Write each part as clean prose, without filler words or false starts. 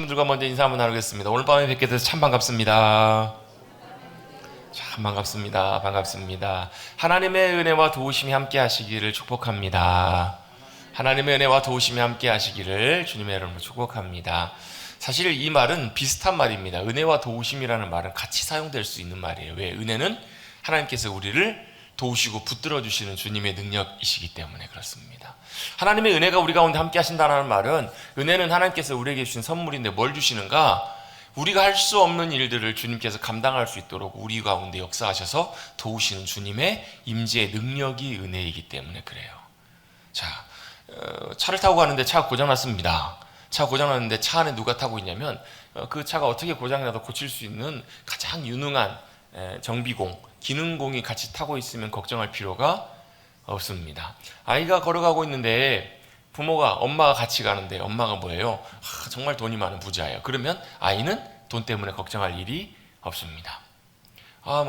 분들과 먼저 인사 한번 나누겠습니다. 오늘 밤에 뵙게 돼서 참 반갑습니다. 참 반갑습니다. 반갑습니다. 하나님의 은혜와 도우심이 함께 하시기를 축복합니다. 하나님의 은혜와 도우심이 함께 하시기를 주님의 이름으로 축복합니다. 사실 이 말은 비슷한 말입니다. 은혜와 도우심이라는 말은 같이 사용될 수 있는 말이에요. 왜? 은혜는 하나님께서 우리를 도우시고 붙들어 주시는 주님의 능력이시기 때문에 그렇습니다. 하나님의 은혜가 우리 가운데 함께 하신다는 말은, 은혜는 하나님께서 우리에게 주신 선물인데 뭘 주시는가? 우리가 할 수 없는 일들을 주님께서 감당할 수 있도록 우리 가운데 역사하셔서 도우시는 주님의 임재의 능력이 은혜이기 때문에 그래요. 자, 차를 타고 가는데 차가 고장났습니다. 차가 고장났는데 차 안에 누가 타고 있냐면, 그 차가 어떻게 고장나도 고칠 수 있는 가장 유능한 정비공, 기능공이 같이 타고 있으면 걱정할 필요가 없습니다. 아이가 걸어가고 있는데 엄마가 같이 가는데, 엄마가 뭐예요? 정말 돈이 많은 부자예요. 그러면 아이는 돈 때문에 걱정할 일이 없습니다.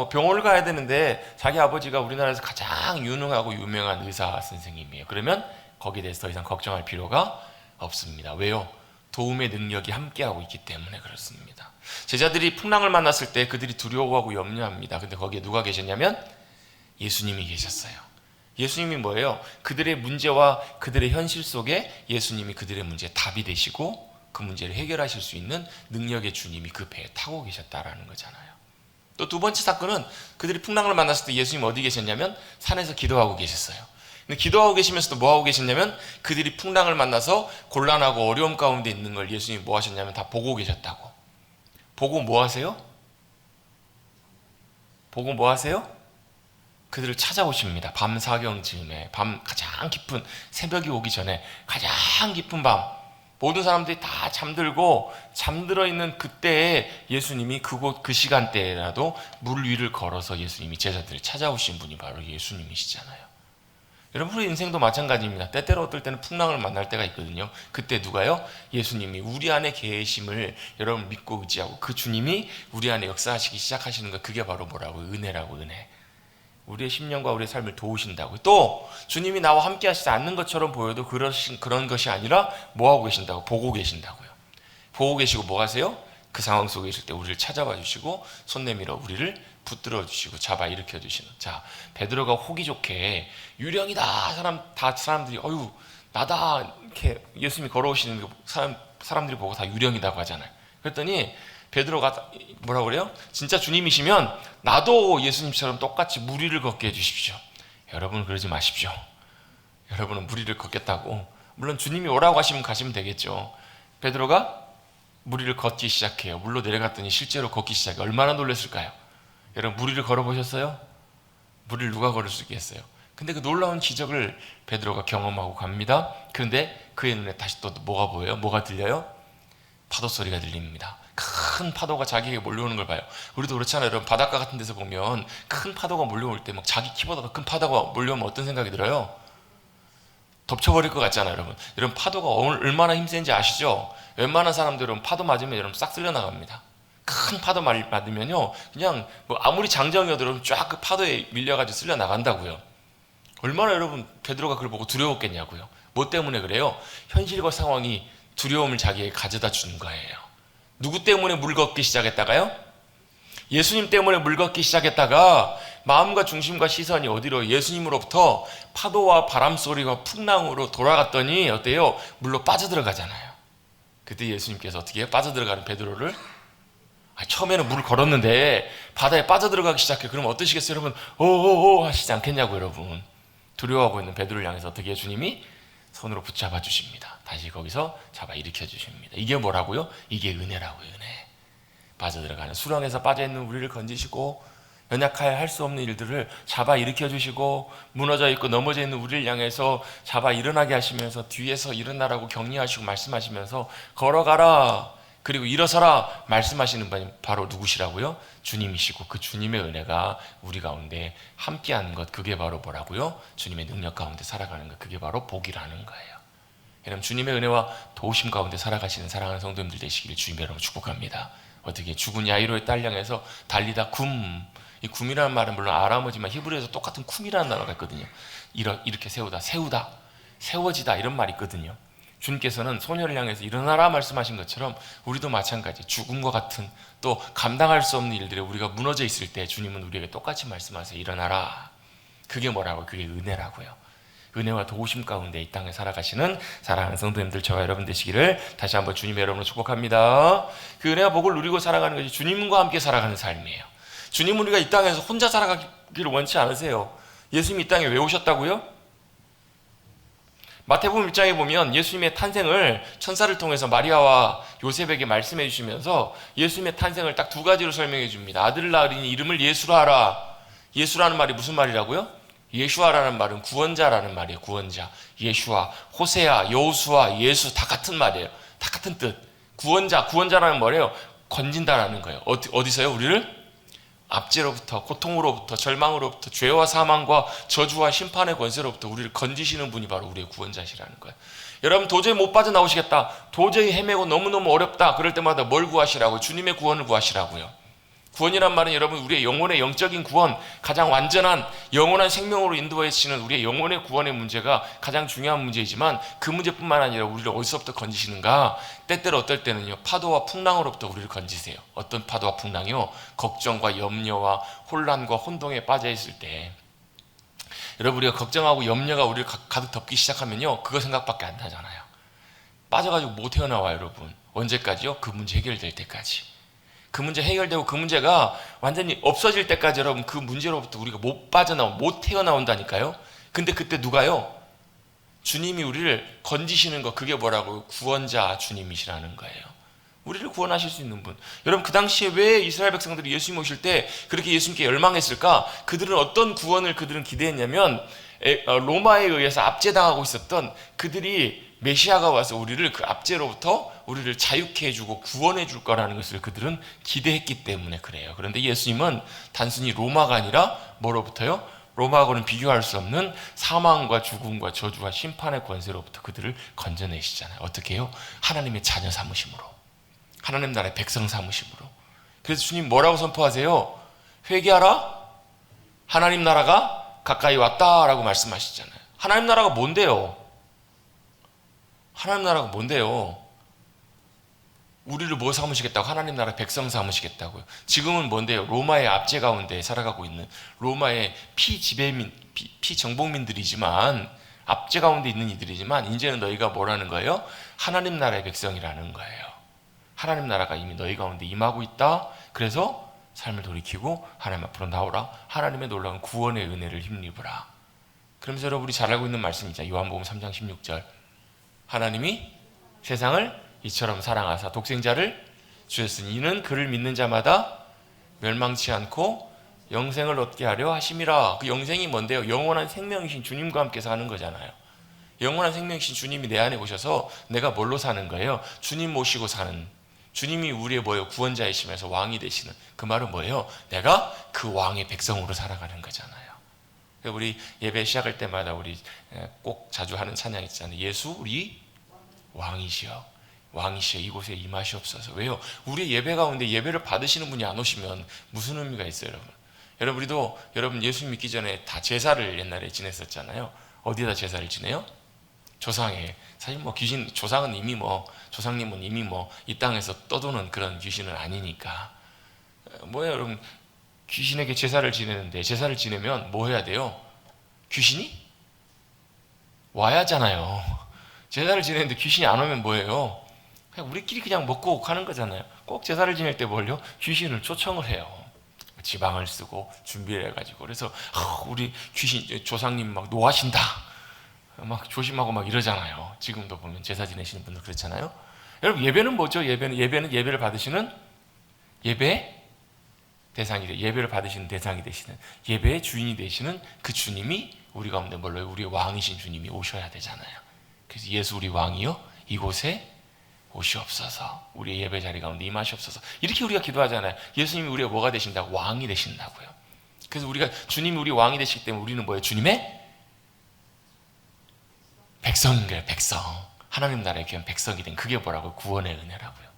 병원을 가야 되는데 자기 아버지가 우리나라에서 가장 유능하고 유명한 의사 선생님이에요. 그러면 거기에 대해서 더 이상 걱정할 필요가 없습니다. 왜요? 도움의 능력이 함께하고 있기 때문에 그렇습니다. 제자들이 풍랑을 만났을 때 그들이 두려워하고 염려합니다. 근데 거기에 누가 계셨냐면 예수님이 계셨어요. 예수님이 뭐예요? 그들의 문제와 그들의 현실 속에 예수님이 그들의 문제에 답이 되시고 그 문제를 해결하실 수 있는 능력의 주님이 그 배에 타고 계셨다라는 거잖아요. 또 두 번째 사건은, 그들이 풍랑을 만났을 때 예수님 어디 계셨냐면 산에서 기도하고 계셨어요. 근데 기도하고 계시면서도 뭐 하고 계셨냐면, 그들이 풍랑을 만나서 곤란하고 어려움 가운데 있는 걸 예수님이 뭐 하셨냐면 다 보고 계셨다고. 보고 뭐 하세요? 보고 뭐 하세요? 그들을 찾아오십니다. 밤 사경 즈음에, 밤 가장 깊은, 새벽이 오기 전에 가장 깊은 밤, 모든 사람들이 다 잠들어 있는 그때에 예수님이 그 시간대라도 물 위를 걸어서 예수님이 제자들을 찾아오신 분이 바로 예수님이시잖아요. 여러분의 인생도 마찬가지입니다. 때때로 어떨 때는 풍랑을 만날 때가 있거든요. 그때 누가요? 예수님이 우리 안에 계심을 여러분 믿고 의지하고 그 주님이 우리 안에 역사하시기 시작하시는 것, 그게 바로 뭐라고? 은혜라고. 은혜. 우리의 심령과 우리의 삶을 도우신다고. 또 주님이 나와 함께 하시지 않는 것처럼 보여도 그런 것이 아니라 뭐 하고 계신다고? 보고 계신다고요. 보고 계시고 뭐 하세요? 그 상황 속에 있을 때 우리를 찾아봐 주시고 손 내밀어 우리를 붙들어 주시고 잡아 일으켜 주시는. 자, 베드로가 호기 좋게 유령이다, 사람들이 어유 나다 이렇게 예수님이 걸어오시는 사람들이 보고 다 유령이라고 하잖아요. 그랬더니 베드로가 뭐라고 그래요? 진짜 주님이시면 나도 예수님처럼 똑같이 물 위를 걷게 해주십시오. 여러분 그러지 마십시오. 여러분은 물 위를 걷겠다고, 물론 주님이 오라고 하시면 가시면 되겠죠. 베드로가 물 위를 걷기 시작해요. 물로 내려갔더니 실제로 걷기 시작해요. 얼마나 놀랐을까요? 여러분 물 위를 걸어보셨어요? 물 위를 누가 걸을 수 있겠어요? 근데 그 놀라운 기적을 베드로가 경험하고 갑니다. 그런데 그의 눈에 다시 또 뭐가 보여요? 뭐가 들려요? 파도 소리가 들립니다. 큰 파도가 자기에게 몰려오는 걸 봐요. 우리도 그렇잖아요. 여러분 바닷가 같은 데서 보면 큰 파도가 몰려올 때 막 자기 키보다 더 큰 파도가 몰려오면 어떤 생각이 들어요? 덮쳐버릴 것 같잖아요. 여러분 파도가 얼마나 힘센지 아시죠? 웬만한 사람들은 파도 맞으면 여러분 싹 쓸려 나갑니다. 큰 파도 맞으면요, 그냥 아무리 장정이어도 쫙 그 파도에 밀려가지고 쓸려 나간다고요. 얼마나 여러분 베드로가 그걸 보고 두려웠겠냐고요. 뭐 때문에 그래요? 현실과 상황이 두려움을 자기에게 가져다 주는 거예요. 누구 때문에 물 걷기 시작했다가요? 예수님 때문에 물 걷기 시작했다가 마음과 중심과 시선이 어디로? 예수님으로부터 파도와 바람 소리와 풍랑으로 돌아갔더니 어때요? 물로 빠져들어가잖아요. 그때 예수님께서 어떻게 해요? 빠져들어가는 베드로를, 처음에는 물을 걸었는데 바다에 빠져들어가기 시작해. 그러면 어떠시겠어요? 여러분 오오오 하시지 않겠냐고. 여러분 두려워하고 있는 베드로를 향해서 어떻게 해요? 주님이 손으로 붙잡아 주십니다. 다시 거기서 잡아 일으켜 주십니다. 이게 뭐라고요? 이게 은혜라고요. 은혜. 빠져들어가는 수렁에서 빠져있는 우리를 건지시고, 연약하여 할 수 없는 일들을 잡아 일으켜 주시고, 무너져 있고 넘어져 있는 우리를 향해서 잡아 일어나게 하시면서 뒤에서 일어나라고 격려하시고 말씀하시면서 걸어가라, 그리고 일어서라 말씀하시는 분이 바로 누구시라고요? 주님이시고, 그 주님의 은혜가 우리 가운데 함께하는 것, 그게 바로 뭐라고요? 주님의 능력 가운데 살아가는 것, 그게 바로 복이라는 거예요. 여러분 주님의 은혜와 도우심 가운데 살아가시는 사랑하는 성도님들 되시기를 주님 여러분 축복합니다. 어떻게 죽은 야이로의 딸 향해서 달리다 이 굼이라는 말은 물론 아람어지만 히브리어에서 똑같은 쿰이라는 단어가 있거든요. 이렇게 세우다, 세워지다 이런 말이 있거든요. 주님께서는 소녀를 향해서 일어나라 말씀하신 것처럼 우리도 마찬가지 죽음과 같은 또 감당할 수 없는 일들에 우리가 무너져 있을 때 주님은 우리에게 똑같이 말씀하세요. 일어나라. 그게 뭐라고? 그게 은혜라고요. 은혜와 도우심 가운데 이 땅에 살아가시는 사랑하는 성도님들, 저와 여러분 되시기를 다시 한번 주님의 이름으로 축복합니다. 그 은혜와 복을 누리고 살아가는 것이 주님과 함께 살아가는 삶이에요. 주님은 우리가 이 땅에서 혼자 살아가기를 원치 않으세요. 예수님이 이 땅에 왜 오셨다고요? 마태복음 1장에 보면 예수님의 탄생을 천사를 통해서 마리아와 요셉에게 말씀해 주시면서 예수님의 탄생을 딱 두 가지로 설명해 줍니다. 아들을 낳으리니 이름을 예수라 하라. 예수라는 말이 무슨 말이라고요? 예슈아라는 말은 구원자라는 말이에요. 구원자. 예슈아, 호세아, 여호수아, 예수 다 같은 말이에요. 다 같은 뜻. 구원자라는 말이에요. 건진다라는 거예요. 어디서요? 우리를 압제로부터, 고통으로부터, 절망으로부터, 죄와 사망과 저주와 심판의 권세로부터 우리를 건지시는 분이 바로 우리의 구원자시라는 거예요. 여러분 도저히 못 빠져나오시겠다, 도저히 헤매고 너무너무 어렵다, 그럴 때마다 뭘 구하시라고요? 주님의 구원을 구하시라고요. 구원이란 말은 여러분 우리의 영혼의 영적인 구원, 가장 완전한 영원한 생명으로 인도해 주시는 우리의 영혼의 구원의 문제가 가장 중요한 문제이지만 그 문제뿐만 아니라 우리를 어디서부터 건지시는가? 때때로 어떨 때는요, 파도와 풍랑으로부터 우리를 건지세요. 어떤 파도와 풍랑이요? 걱정과 염려와 혼란과 혼동에 빠져 있을 때, 여러분 우리가 걱정하고 염려가 우리를 가득 덮기 시작하면요, 그거 생각밖에 안 나잖아요. 빠져가지고 못 헤어나와요. 여러분 언제까지요? 그 문제 해결될 때까지. 그 문제 해결되고 그 문제가 완전히 없어질 때까지 여러분 그 문제로부터 우리가 못 헤어나온다니까요. 근데 그때 누가요? 주님이 우리를 건지시는 거, 그게 뭐라고요? 구원자 주님이시라는 거예요. 우리를 구원하실 수 있는 분. 여러분 그 당시에 왜 이스라엘 백성들이 예수님 오실 때 그렇게 예수님께 열망했을까? 그들은 어떤 구원을 기대했냐면 로마에 의해서 압제당하고 있었던 그들이 메시아가 와서 우리를 그 압제로부터 우리를 자유케 해주고 구원해 줄 거라는 것을 그들은 기대했기 때문에 그래요. 그런데 예수님은 단순히 로마가 아니라 뭐로부터요? 로마하고는 비교할 수 없는 사망과 죽음과 저주와 심판의 권세로부터 그들을 건져내시잖아요. 어떻게 해요? 하나님의 자녀 삼으심으로, 하나님 나라의 백성 삼으심으로. 그래서 주님 뭐라고 선포하세요? 회개하라, 하나님 나라가 가까이 왔다라고 말씀하시잖아요. 하나님 나라가 뭔데요? 하나님 나라가 뭔데요? 우리를 뭐 삼으시겠다고? 하나님 나라 백성 삼으시겠다고요. 지금은 뭔데요? 로마의 압제 가운데 살아가고 있는 로마의 피정복민들이지만, 압제 가운데 있는 이들이지만, 이제는 너희가 뭐라는 거예요? 하나님 나라의 백성이라는 거예요. 하나님 나라가 이미 너희 가운데 임하고 있다. 그래서 삶을 돌이키고 하나님 앞으로 나오라. 하나님의 놀라운 구원의 은혜를 힘입으라. 그러면서 여러분이 잘 알고 있는 말씀이죠. 요한복음 3장 16절. 하나님이 세상을 이처럼 사랑하사 독생자를 주셨으니 이는 그를 믿는 자마다 멸망치 않고 영생을 얻게 하려 하심이라. 그 영생이 뭔데요? 영원한 생명이신 주님과 함께 사는 거잖아요. 영원한 생명이신 주님이 내 안에 오셔서 내가 뭘로 사는 거예요? 주님 모시고 사는, 주님이 우리의 뭐예요? 구원자이시면서 왕이 되시는, 그 말은 뭐예요? 내가 그 왕의 백성으로 살아가는 거잖아요. 우리 예배 시작할 때마다 우리 꼭 자주 하는 찬양 있잖아요. 예수 우리 왕이시여, 왕이시여 이곳에 임하시옵소서. 왜요? 우리 예배 가운데 예배를 받으시는 분이 안 오시면 무슨 의미가 있어요, 여러분? 우리도 여러분 예수 믿기 전에 다 제사를 옛날에 지냈었잖아요. 어디에다 제사를 지내요? 조상에. 사실 뭐 귀신, 조상은 이미 조상님은 이미 이 땅에서 떠도는 그런 귀신은 아니니까. 뭐예요, 여러분? 귀신에게 제사를 지내는데, 제사를 지내면 뭐 해야 돼요? 귀신이 와야 하잖아요. 제사를 지내는데 귀신이 안 오면 뭐예요? 그냥 우리끼리 그냥 먹고 가는 거잖아요. 꼭 제사를 지낼 때 뭘요? 귀신을 초청을 해요. 지방을 쓰고 준비를 해가지고. 그래서 우리 귀신 조상님 막 노하신다, 막 조심하고 막 이러잖아요. 지금도 보면 제사 지내시는 분들 그렇잖아요. 여러분 예배는 뭐죠? 예배는 예배를 받으시는 예배 대상이 돼. 예배를 받으시는 대상이 되시는, 예배의 주인이 되시는 그 주님이 우리 가운데 뭘로요? 우리의 왕이신 주님이 오셔야 되잖아요. 그래서 예수 우리 왕이요 이곳에 오시옵소서, 우리의 예배 자리 가운데 임하시옵소서, 이렇게 우리가 기도하잖아요. 예수님이 우리가 뭐가 되신다고? 왕이 되신다고요. 그래서 우리가 주님이 우리 왕이 되시기 때문에 우리는 뭐예요? 주님의 백성인 거예요. 백성. 하나님 나라의 귀한 백성이 된, 그게 뭐라고요? 구원의 은혜라고요.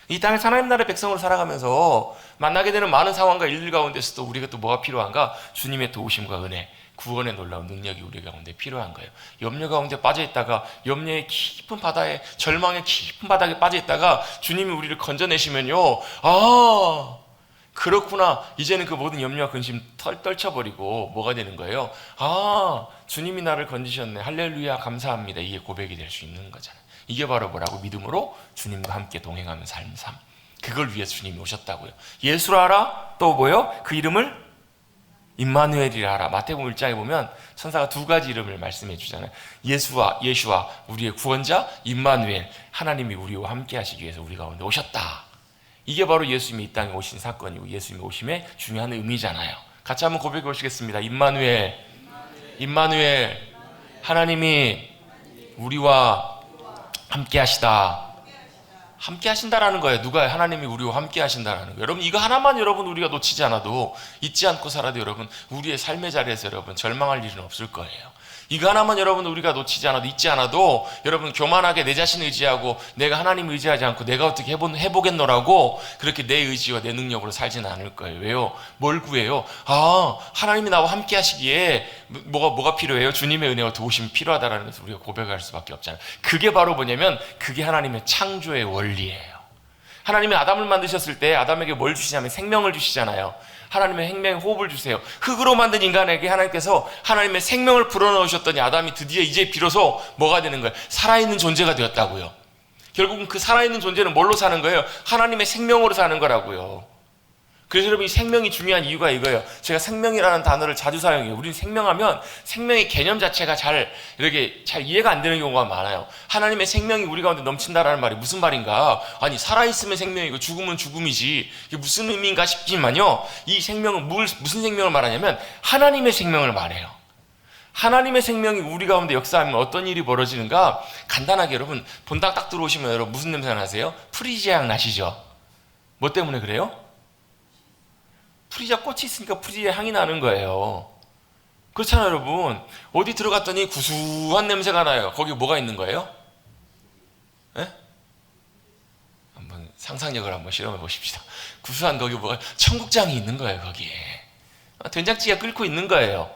이 땅에서 하나님 나라의 백성으로 살아가면서 만나게 되는 많은 상황과 일들 가운데서도 우리가 또 뭐가 필요한가? 주님의 도우심과 은혜, 구원의 놀라운 능력이 우리 가운데 필요한 거예요. 염려 가운데 빠져있다가, 염려의 깊은 바다에, 절망의 깊은 바닥에 빠져있다가 주님이 우리를 건져내시면요, 아, 그렇구나. 이제는 그 모든 염려와 근심 떨쳐버리고 뭐가 되는 거예요? 아, 주님이 나를 건지셨네. 할렐루야, 감사합니다. 이게 고백이 될 수 있는 거잖아요. 이게 바로 뭐라고? 믿음으로 주님과 함께 동행하는 삶. 그걸 위해서 주님이 오셨다고요. 예수를 알아? 또 뭐요? 그 이름을 임마누엘이라 하라. 마태복음 1장에 보면 천사가 두 가지 이름을 말씀해 주잖아요. 예수와 우리의 구원자 임마누엘, 하나님이 우리와 함께 하시기 위해서 우리 가운데 오셨다. 이게 바로 예수님이 이 땅에 오신 사건이고 예수님의 오심의 중요한 의미잖아요. 같이 한번 고백해 보시겠습니다. 임마누엘, 임마누엘, 하나님이 우리와 함께 하시다. 함께 하신다라는 거예요. 누가요? 하나님이 우리와 함께 하신다라는 거예요. 여러분, 이거 하나만 여러분 우리가 놓치지 않아도, 잊지 않고 살아도 여러분 우리의 삶의 자리에서 여러분 절망할 일은 없을 거예요. 이거 하나만 여러분 우리가 놓치지 않아도, 잊지 않아도 여러분 교만하게 내 자신 의지하고 내가 하나님 의지하지 않고 내가 어떻게 해보겠노라고 그렇게 내 의지와 내 능력으로 살지는 않을 거예요. 왜요? 뭘 구해요? 아, 하나님이 나와 함께 하시기에 뭐가 필요해요? 주님의 은혜와 도우심이 필요하다라는 것을 우리가 고백할 수밖에 없잖아요. 그게 바로 뭐냐면 그게 하나님의 창조의 원리예요. 하나님이 아담을 만드셨을 때 아담에게 뭘 주시냐면 생명을 주시잖아요. 하나님의 생명의 호흡을 주세요. 흙으로 만든 인간에게 하나님께서 하나님의 생명을 불어넣으셨더니 아담이 드디어 이제 비로소 뭐가 되는 거예요? 살아있는 존재가 되었다고요. 결국은 그 살아있는 존재는 뭘로 사는 거예요? 하나님의 생명으로 사는 거라고요. 그래서 여러분, 이 생명이 중요한 이유가 이거예요. 제가 생명이라는 단어를 자주 사용해요. 우리는 생명하면 생명의 개념 자체가 이렇게 잘 이해가 안 되는 경우가 많아요. 하나님의 생명이 우리 가운데 넘친다라는 말이 무슨 말인가? 아니, 살아있으면 생명이고 죽으면 죽음이지. 이게 무슨 의미인가 싶지만요. 이 생명은 무슨 생명을 말하냐면 하나님의 생명을 말해요. 하나님의 생명이 우리 가운데 역사하면 어떤 일이 벌어지는가? 간단하게 여러분, 본당 딱 들어오시면 여러분 무슨 냄새 나세요? 프리지아향 나시죠? 뭐 때문에 그래요? 프리지아 꽃이 있으니까 프리지아 향이 나는 거예요. 그렇잖아요, 여러분. 어디 들어갔더니 구수한 냄새가 나요. 거기 뭐가 있는 거예요? 예? 한번 상상력을 한번 실험해 보십시다. 구수한 거기 뭐가, 청국장이 있는 거예요, 거기에. 된장찌개가 끓고 있는 거예요.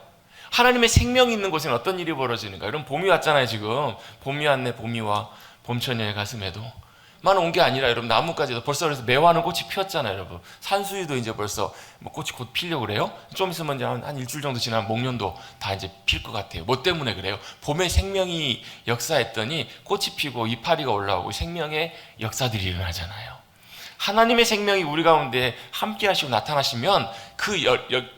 하나님의 생명이 있는 곳에는 어떤 일이 벌어지는가? 여러분, 봄이 왔잖아요, 지금. 봄이 왔네, 봄이 와. 봄처녀의 가슴에도. 만 온 게 아니라 여러분, 나뭇가지도 벌써 그래서 매화는 꽃이 피었잖아요, 여러분. 산수유도 이제 벌써 꽃이 곧 피려고 그래요. 좀 있으면 이제 한 일주일 정도 지나면 목련도 다 이제 필 것 같아요. 뭐 때문에 그래요? 봄에 생명이 역사했더니 꽃이 피고 이파리가 올라오고 생명의 역사들이 일어나잖아요. 하나님의 생명이 우리 가운데 함께 하시고 나타나시면 그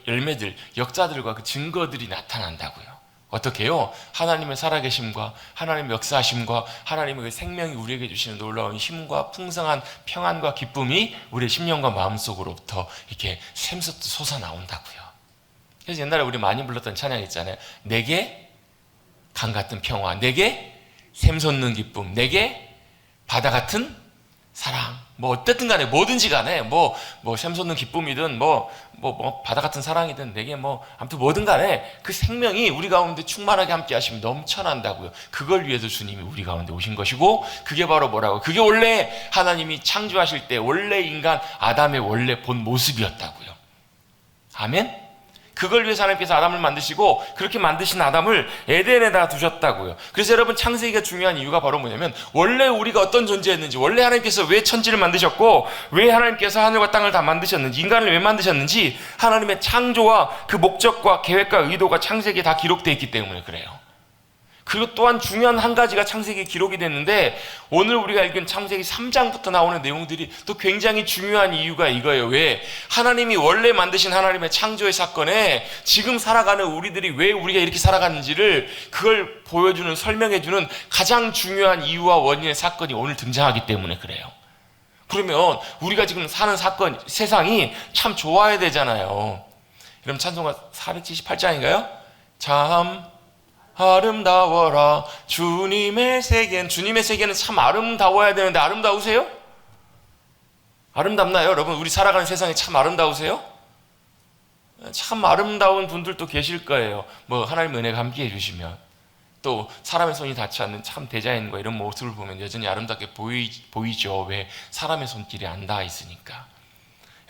열매들, 역사들과 그 증거들이 나타난다고요. 어떻게 해요? 하나님의 살아계심과 하나님의 역사하심과 하나님의 그 생명이 우리에게 주시는 놀라운 힘과 풍성한 평안과 기쁨이 우리의 심령과 마음속으로부터 이렇게 샘솟듯 솟아나온다고요. 그래서 옛날에 우리 많이 불렀던 찬양 있잖아요. 내게 강 같은 평화, 내게 샘솟는 기쁨, 내게 바다 같은 사랑. 뭐 어쨌든 간에 뭐든지 간에 뭐 샘솟는 기쁨이든 바다 같은 사랑이든 내게 아무튼 뭐든 간에 그 생명이 우리 가운데 충만하게 함께 하시면 넘쳐난다고요. 그걸 위해서 주님이 우리 가운데 오신 것이고, 그게 바로 뭐라고? 그게 원래 하나님이 창조하실 때 원래 인간 아담의 원래 본 모습이었다고요. 아멘? 그걸 위해서 하나님께서 아담을 만드시고 그렇게 만드신 아담을 에덴에다 두셨다고요. 그래서 여러분, 창세기가 중요한 이유가 바로 뭐냐면 원래 우리가 어떤 존재였는지, 원래 하나님께서 왜 천지를 만드셨고 왜 하나님께서 하늘과 땅을 다 만드셨는지, 인간을 왜 만드셨는지 하나님의 창조와 그 목적과 계획과 의도가 창세기에 다 기록되어 있기 때문에 그래요. 그리고 또한 중요한 한 가지가 창세기에 기록이 됐는데, 오늘 우리가 읽은 창세기 3장부터 나오는 내용들이 또 굉장히 중요한 이유가 이거예요. 왜? 하나님이 원래 만드신 하나님의 창조의 사건에 지금 살아가는 우리들이 왜 우리가 이렇게 살아가는지를 그걸 보여주는, 설명해주는 가장 중요한 이유와 원인의 사건이 오늘 등장하기 때문에 그래요. 그러면 우리가 지금 사는 사건, 세상이 참 좋아야 되잖아요. 여러분, 찬송가 478장인가요? 참 아름다워라 주님의 세계는 참 아름다워야 되는데 아름다우세요? 아름답나요? 여러분, 우리 살아가는 세상이 참 아름다우세요? 참 아름다운 분들도 계실 거예요. 하나님의 은혜가 함께 해주시면. 또 사람의 손이 닿지 않는 참 대자연과 이런 모습을 보면 여전히 아름답게 보이죠. 왜? 사람의 손길이 안 닿아 있으니까.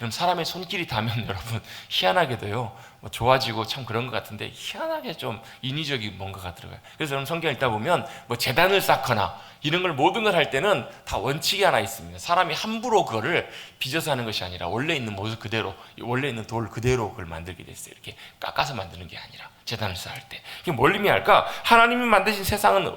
그럼 사람의 손길이 닿으면 여러분 희한하게도요 뭐 좋아지고 참 그런 것 같은데 희한하게 좀 인위적인 뭔가가 들어가요. 그래서 여러분 성경 읽다 보면 뭐 제단을 쌓거나 이런 걸 모든 걸 할 때는 다 원칙이 하나 있습니다. 사람이 함부로 그거를 빚어서 하는 것이 아니라 원래 있는 모습 그대로, 원래 있는 돌 그대로 그걸 만들게 됐어요. 이렇게 깎아서 만드는 게 아니라 제단을 쌓을 때. 이게 뭘 의미할까? 하나님이 만드신 세상은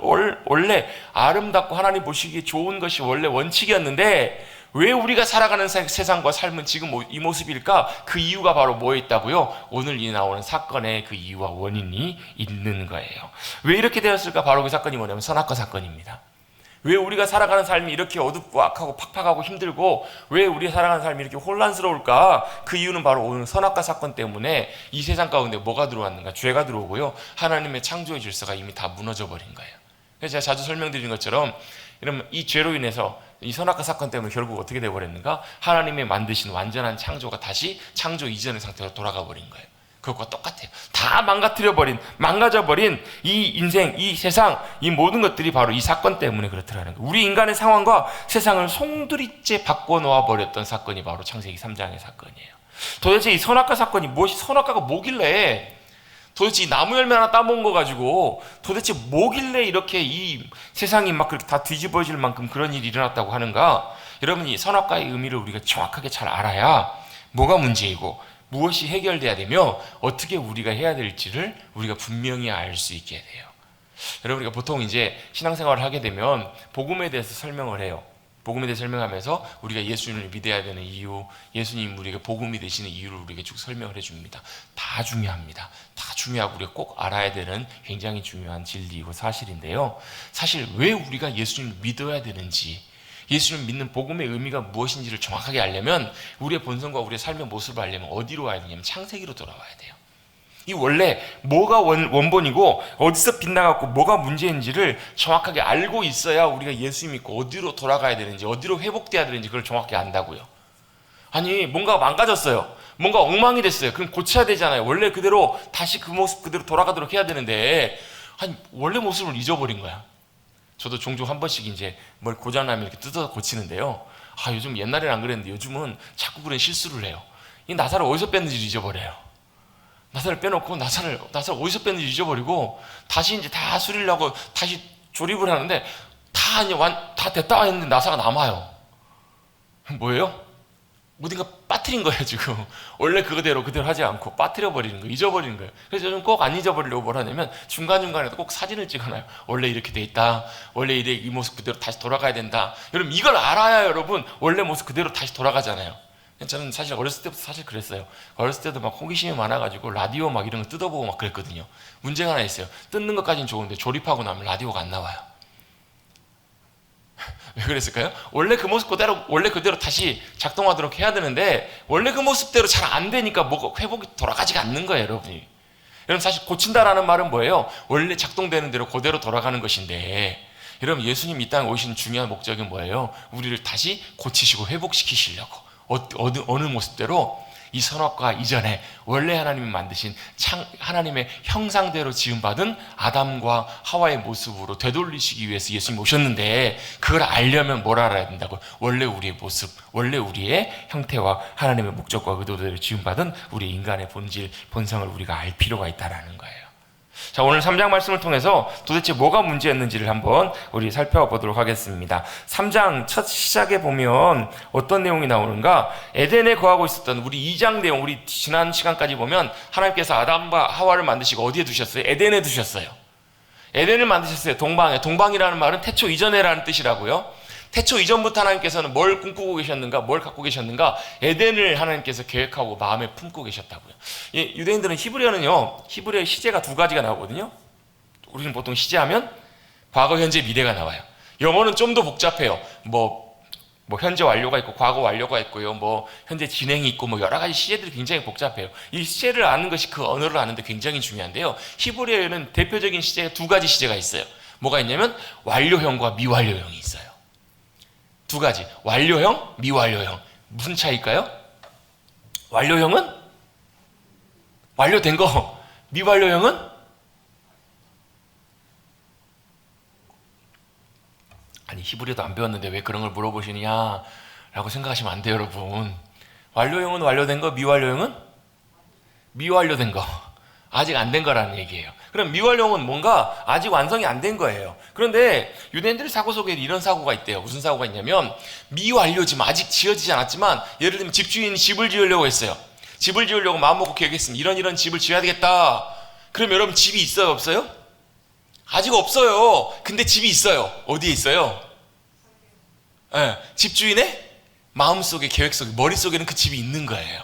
원래 아름답고 하나님 보시기에 좋은 것이 원래 원칙이었는데 왜 우리가 살아가는 세상과 삶은 지금 이 모습일까? 그 이유가 바로 뭐에 있다고요? 오늘 이 나오는 사건의 그 이유와 원인이 있는 거예요. 왜 이렇게 되었을까? 바로 그 사건이 뭐냐면 선악과 사건입니다. 왜 우리가 살아가는 삶이 이렇게 어둡고 악하고 팍팍하고 힘들고 왜 우리가 살아가는 삶이 이렇게 혼란스러울까? 그 이유는 바로 오늘 선악과 사건 때문에 이 세상 가운데 뭐가 들어왔는가? 죄가 들어오고요. 하나님의 창조의 질서가 이미 다 무너져 버린 거예요. 그래서 제가 자주 설명드리는 것처럼 이러면 이 죄로 인해서 이 선악과 사건 때문에 결국 어떻게 되어버렸는가? 하나님의 만드신 완전한 창조가 다시 창조 이전의 상태로 돌아가 버린 거예요. 그것과 똑같아요. 다 망가져버린 이 인생, 이 세상, 이 모든 것들이 바로 이 사건 때문에 그렇더라는 거예요. 우리 인간의 상황과 세상을 송두리째 바꿔놓아 버렸던 사건이 바로 창세기 3장의 사건이에요. 도대체 이 선악과 사건이 선악과가 뭐길래 도대체 이 나무 열매 하나 따먹은 거 가지고 도대체 뭐길래 이렇게 이 세상이 막 그렇게 다 뒤집어질 만큼 그런 일이 일어났다고 하는가? 여러분, 이 선악과의 의미를 우리가 정확하게 잘 알아야 뭐가 문제이고 무엇이 해결돼야 되며 어떻게 우리가 해야 될지를 우리가 분명히 알 수 있게 돼요. 여러분, 우리가 보통 이제 신앙생활을 하게 되면 복음에 대해서 설명을 해요. 복음에 대해 설명하면서 우리가 예수님을 믿어야 되는 이유, 예수님 우리에게 복음이 되시는 이유를 우리에게 쭉 설명을 해줍니다. 다 중요합니다. 다 중요하고 우리가 꼭 알아야 되는 굉장히 중요한 진리이고 사실인데요. 사실 왜 우리가 예수님을 믿어야 되는지, 예수님을 믿는 복음의 의미가 무엇인지를 정확하게 알려면 우리의 본성과 우리의 삶의 모습을 알려면 어디로 와야 되냐면 창세기로 돌아와야 돼요. 이 원래 뭐가 원본이고 어디서 빗나갔고 뭐가 문제인지를 정확하게 알고 있어야 우리가 예수 믿고 어디로 돌아가야 되는지 어디로 회복돼야 되는지 그걸 정확히 안다고요. 아니 뭔가 망가졌어요. 뭔가 엉망이 됐어요. 그럼 고쳐야 되잖아요. 원래 그대로 다시 그 모습 그대로 돌아가도록 해야 되는데 아니 원래 모습을 잊어버린 거야. 저도 종종 한 번씩 이제 뭘 고장나면 이렇게 뜯어서 고치는데요. 요즘 옛날에는 안 그랬는데 요즘은 자꾸 그런 실수를 해요. 이 나사를 어디서 뺐는지 잊어버려요. 나사를 빼놓고 나사를 어디서 뺐는지 잊어버리고 다시 이제 다 수리를 하고 다시 조립을 하는데 다 됐다 했는데 나사가 남아요. 뭐예요? 어딘가 빠뜨린 거예요 지금. 원래 그대로 하지 않고 빠뜨려 버리는 거예요. 잊어버리는 거예요. 그래서 저는 꼭 안 잊어버리려고 뭘 하냐면 중간중간에도 꼭 사진을 찍어놔요. 원래 이렇게 돼 있다. 원래 이 모습 그대로 다시 돌아가야 된다. 여러분 이걸 알아야 여러분 원래 모습 그대로 다시 돌아가잖아요. 저는 사실 어렸을 때부터 사실 그랬어요. 어렸을 때도 막 호기심이 많아가지고 라디오 막 이런 거 뜯어보고 막 그랬거든요. 문제가 하나 있어요. 뜯는 것까지는 좋은데 조립하고 나면 라디오가 안 나와요. 왜 그랬을까요? 원래 그 모습 그대로 다시 작동하도록 해야 되는데 원래 그 모습대로 잘 안 되니까 뭐가 회복이 돌아가지가 않는 거예요, 여러분이. 여러분 사실 고친다라는 말은 뭐예요? 원래 작동되는 대로 그대로 돌아가는 것인데 여러분 예수님 이 땅에 오신 중요한 목적이 뭐예요? 우리를 다시 고치시고 회복시키시려고 어느 모습대로 이 선악과 이전에 원래 하나님이 만드신 하나님의 형상대로 지음받은 아담과 하와의 모습으로 되돌리시기 위해서 예수님이 오셨는데 그걸 알려면 뭘 알아야 된다고? 원래 우리의 모습, 원래 우리의 형태와 하나님의 목적과 의도대로 지음받은 우리 인간의 본질, 본성을 우리가 알 필요가 있다는 거예요. 자, 오늘 3장 말씀을 통해서 도대체 뭐가 문제였는지를 한번 우리 살펴보도록 하겠습니다. 3장 첫 시작에 보면 어떤 내용이 나오는가? 에덴에 거하고 있었던 우리 2장 내용, 우리 지난 시간까지 보면 하나님께서 아담과 하와를 만드시고 어디에 두셨어요? 에덴에 두셨어요. 에덴을 만드셨어요. 동방에. 동방이라는 말은 태초 이전에라는 뜻이라고요. 태초 이전부터 하나님께서는 뭘 꿈꾸고 계셨는가, 뭘 갖고 계셨는가? 에덴을 하나님께서 계획하고 마음에 품고 계셨다고요. 유대인들은 히브리어의 시제가 두 가지가 나오거든요. 우리는 보통 시제하면 과거, 현재, 미래가 나와요. 영어는 좀 더 복잡해요. 뭐 현재 완료가 있고, 과거 완료가 있고요. 뭐 현재 진행이 있고, 뭐 여러 가지 시제들이 굉장히 복잡해요. 이 시제를 아는 것이 그 언어를 아는데 굉장히 중요한데요. 히브리어에는 대표적인 시제가 두 가지 시제가 있어요. 뭐가 있냐면 완료형과 미완료형이 있어요. 두 가지. 완료형, 미완료형. 무슨 차이일까요? 완료형은 완료된 거. 미완료형은 아니 히브리어도 안 배웠는데 왜 그런 걸 물어보시느냐 라고 생각하시면 안 돼요, 여러분. 완료형은 완료된 거, 미완료형은 미완료된 거. 아직 안 된 거라는 얘기예요. 그럼 미완료형은 뭔가 아직 완성이 안 된 거예요. 그런데 유대인들 사고 속에 이런 사고가 있대요. 무슨 사고가 있냐면 미완료지만 아직 지어지지 않았지만, 예를 들면 집주인이 집을 지으려고 했어요. 집을 지으려고 마음먹고 계획했습니다. 이런 집을 지어야 되겠다. 그럼 여러분 집이 있어요, 없어요? 아직 없어요. 근데 집이 있어요. 어디에 있어요? 네, 집주인의 마음속에, 계획 속에, 머릿속에는 그 집이 있는 거예요.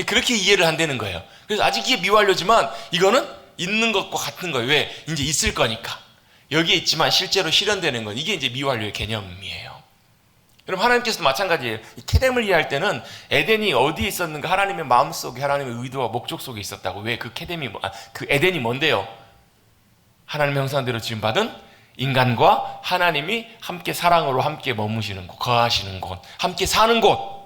그렇게 이해를 한다는 거예요. 그래서 아직 이게 미완료지만 이거는 있는 것과 같은 거예요. 왜? 이제 있을 거니까. 여기에 있지만 실제로 실현되는 건, 이게 이제 미완료의 개념이에요. 여러분, 하나님께서도 마찬가지예요. 이 케뎀을 이해할 때는 에덴이 어디에 있었는가? 하나님의 마음속에, 하나님의 의도와 목적 속에 있었다고. 왜? 그 케뎀이, 그 에덴이 뭔데요? 하나님의 형상대로 지음받은 인간과 하나님이 함께 사랑으로 함께 머무시는 곳, 거하시는 곳, 함께 사는 곳.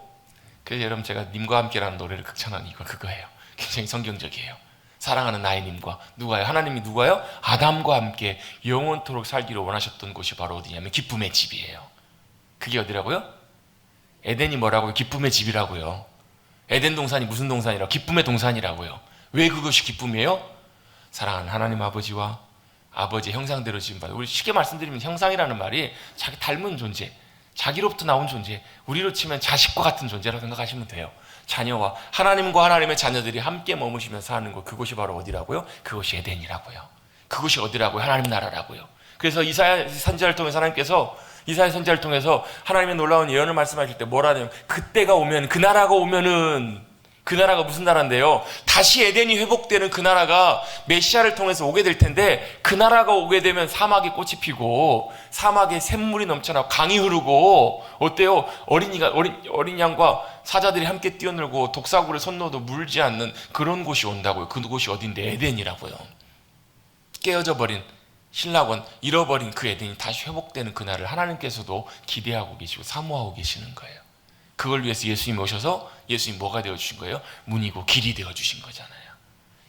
그래서 여러분, 제가 님과 함께라는 노래를 극찬한 이유가 그거예요. 굉장히 성경적이에요. 사랑하는 나의 님과, 누가요? 하나님이 누가요? 아담과 함께 영원토록 살기를 원하셨던 곳이 바로 어디냐면 기쁨의 집이에요. 그게 어디라고요? 에덴이 뭐라고요? 기쁨의 집이라고요. 에덴 동산이 무슨 동산이라고? 기쁨의 동산이라고요. 왜 그것이 기쁨이에요? 사랑하는 하나님 아버지와 아버지의 형상대로 지음받은, 우리 쉽게 말씀드리면 형상이라는 말이 자기 닮은 존재, 자기로부터 나온 존재, 우리로 치면 자식과 같은 존재라고 생각하시면 돼요. 자녀와, 하나님과 하나님의 자녀들이 함께 머무시면서 사는 곳, 그곳이 바로 어디라고요? 그것이 에덴이라고요. 그것이 어디라고요? 하나님 나라라고요. 그래서 이사야 선지자를 통해서 하나님께서, 이사야 선지자를 통해서 하나님의 놀라운 예언을 말씀하실 때 뭐라 하냐면, 그때가 오면, 그 나라가 오면은, 그 나라가 무슨 나라인데요? 다시 에덴이 회복되는 그 나라가 메시아를 통해서 오게 될 텐데, 그 나라가 오게 되면 사막에 꽃이 피고 사막에 샘물이 넘쳐나고 강이 흐르고, 어때요? 어린 양과 사자들이 함께 뛰어놀고 독사구를 손 넣어도 물지 않는 그런 곳이 온다고요. 그곳이 어딘데? 에덴이라고요. 깨어져 버린 신락원, 잃어버린 그 에덴이 다시 회복되는 그날을 하나님께서도 기대하고 계시고 사모하고 계시는 거예요. 그걸 위해서 예수님이 오셔서, 예수님이 뭐가 되어주신 거예요? 문이고 길이 되어주신 거잖아요.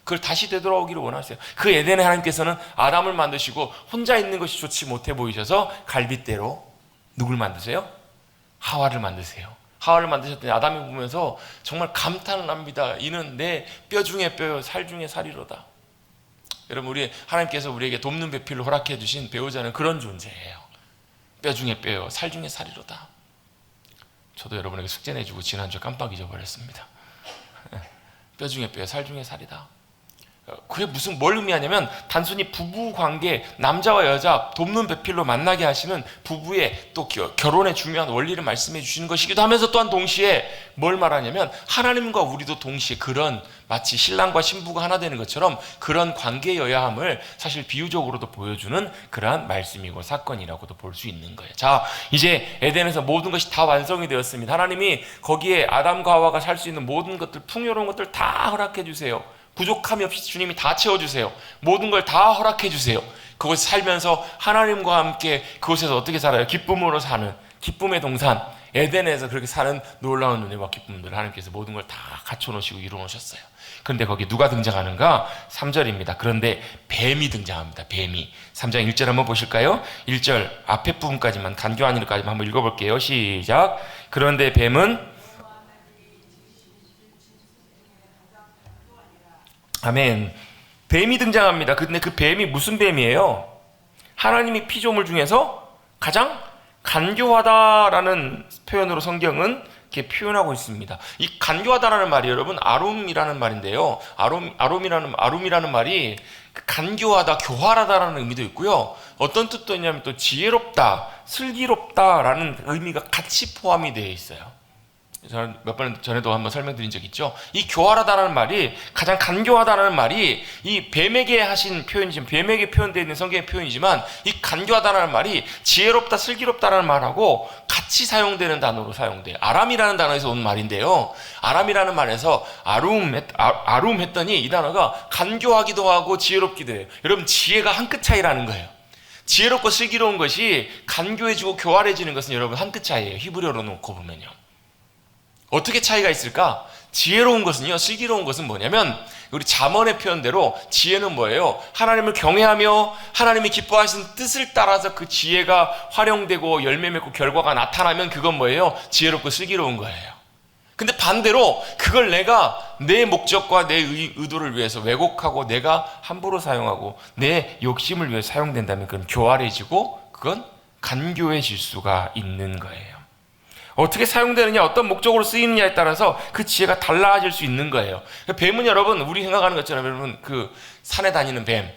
그걸 다시 되돌아오기를 원하세요. 그 에덴에 하나님께서는 아담을 만드시고 혼자 있는 것이 좋지 못해 보이셔서 갈빗대로 누굴 만드세요? 하와를 만드세요. 하와를 만드셨더니 아담이 보면서 정말 감탄을 합니다. 이는 내 뼈 중에 뼈요, 살 중에 살이로다. 여러분, 우리 하나님께서 우리에게 돕는 배필을 허락해 주신 배우자는 그런 존재예요. 뼈 중에 뼈요, 살 중에 살이로다. 저도 여러분에게 숙제 내주고 지난주에 깜빡 잊어버렸습니다. 뼈 중에 뼈, 살 중에 살이다. 그게 뭘 의미하냐면, 단순히 부부 관계, 남자와 여자 돕는 배필로 만나게 하시는 부부의 또 결혼의 중요한 원리를 말씀해 주시는 것이기도 하면서, 또한 동시에 뭘 말하냐면, 하나님과 우리도 동시에 그런, 마치 신랑과 신부가 하나 되는 것처럼 그런 관계여야 함을 사실 비유적으로도 보여주는 그러한 말씀이고 사건이라고도 볼 수 있는 거예요. 자, 이제 에덴에서 모든 것이 다 완성이 되었습니다. 하나님이 거기에 아담과 하와가 살 수 있는 모든 것들, 풍요로운 것들 다 허락해 주세요. 부족함이 없이 주님이 다 채워주세요. 모든 걸 다 허락해 주세요. 그곳에 살면서 하나님과 함께 그곳에서 어떻게 살아요? 기쁨으로 사는, 기쁨의 동산, 에덴에서 그렇게 사는 놀라운 은혜와 기쁨들을 하나님께서 모든 걸 다 갖춰놓으시고 이루어놓으셨어요. 그런데 거기 누가 등장하는가? 3절입니다. 그런데 뱀이 등장합니다. 뱀이. 3장 1절 한번 보실까요? 1절 앞에 부분까지만, 간교 안으로까지만 한번 읽어볼게요. 시작. 그런데 뱀은, 아멘. 뱀이 등장합니다. 근데 그 뱀이 무슨 뱀이에요? 하나님의 피조물 중에서 가장 간교하다라는 표현으로 성경은 이렇게 표현하고 있습니다. 이 간교하다라는 말이 여러분 아룸이라는 말인데요. 아룸이라는 말이 간교하다, 교활하다라는 의미도 있고요. 어떤 뜻도 있냐면 또 지혜롭다, 슬기롭다라는 의미가 같이 포함이 되어 있어요. 저는 몇 번 전에도 한번 설명드린 적 있죠. 이 교활하다라는 말이, 가장 간교하다라는 말이 이 뱀에게 하신 표현이지만, 뱀에게 표현되어 있는 성경의 표현이지만, 이 간교하다라는 말이 지혜롭다, 슬기롭다라는 말하고 같이 사용되는 단어로 사용돼요. 아람이라는 단어에서 온 말인데요. 아람이라는 말에서 아룸 했더니 이 단어가 간교하기도 하고 지혜롭기도 해요. 여러분, 지혜가 한 끗 차이라는 거예요. 지혜롭고 슬기로운 것이 간교해지고 교활해지는 것은 여러분 한 끗 차이예요. 히브리어로 놓고 보면요. 어떻게 차이가 있을까? 지혜로운 것은요, 슬기로운 것은 뭐냐면, 우리 잠언의 표현대로 지혜는 뭐예요? 하나님을 경외하며 하나님이 기뻐하신 뜻을 따라서 그 지혜가 활용되고 열매 맺고 결과가 나타나면 그건 뭐예요? 지혜롭고 슬기로운 거예요. 근데 반대로 그걸 내가 내 목적과 내 의도를 위해서 왜곡하고 내가 함부로 사용하고 내 욕심을 위해 사용된다면 그건 교활해지고 그건 간교해질 수가 있는 거예요. 어떻게 사용되느냐, 어떤 목적으로 쓰이느냐에 따라서 그 지혜가 달라질 수 있는 거예요. 뱀은 여러분, 우리 생각하는 것처럼 여러분 그 산에 다니는 뱀,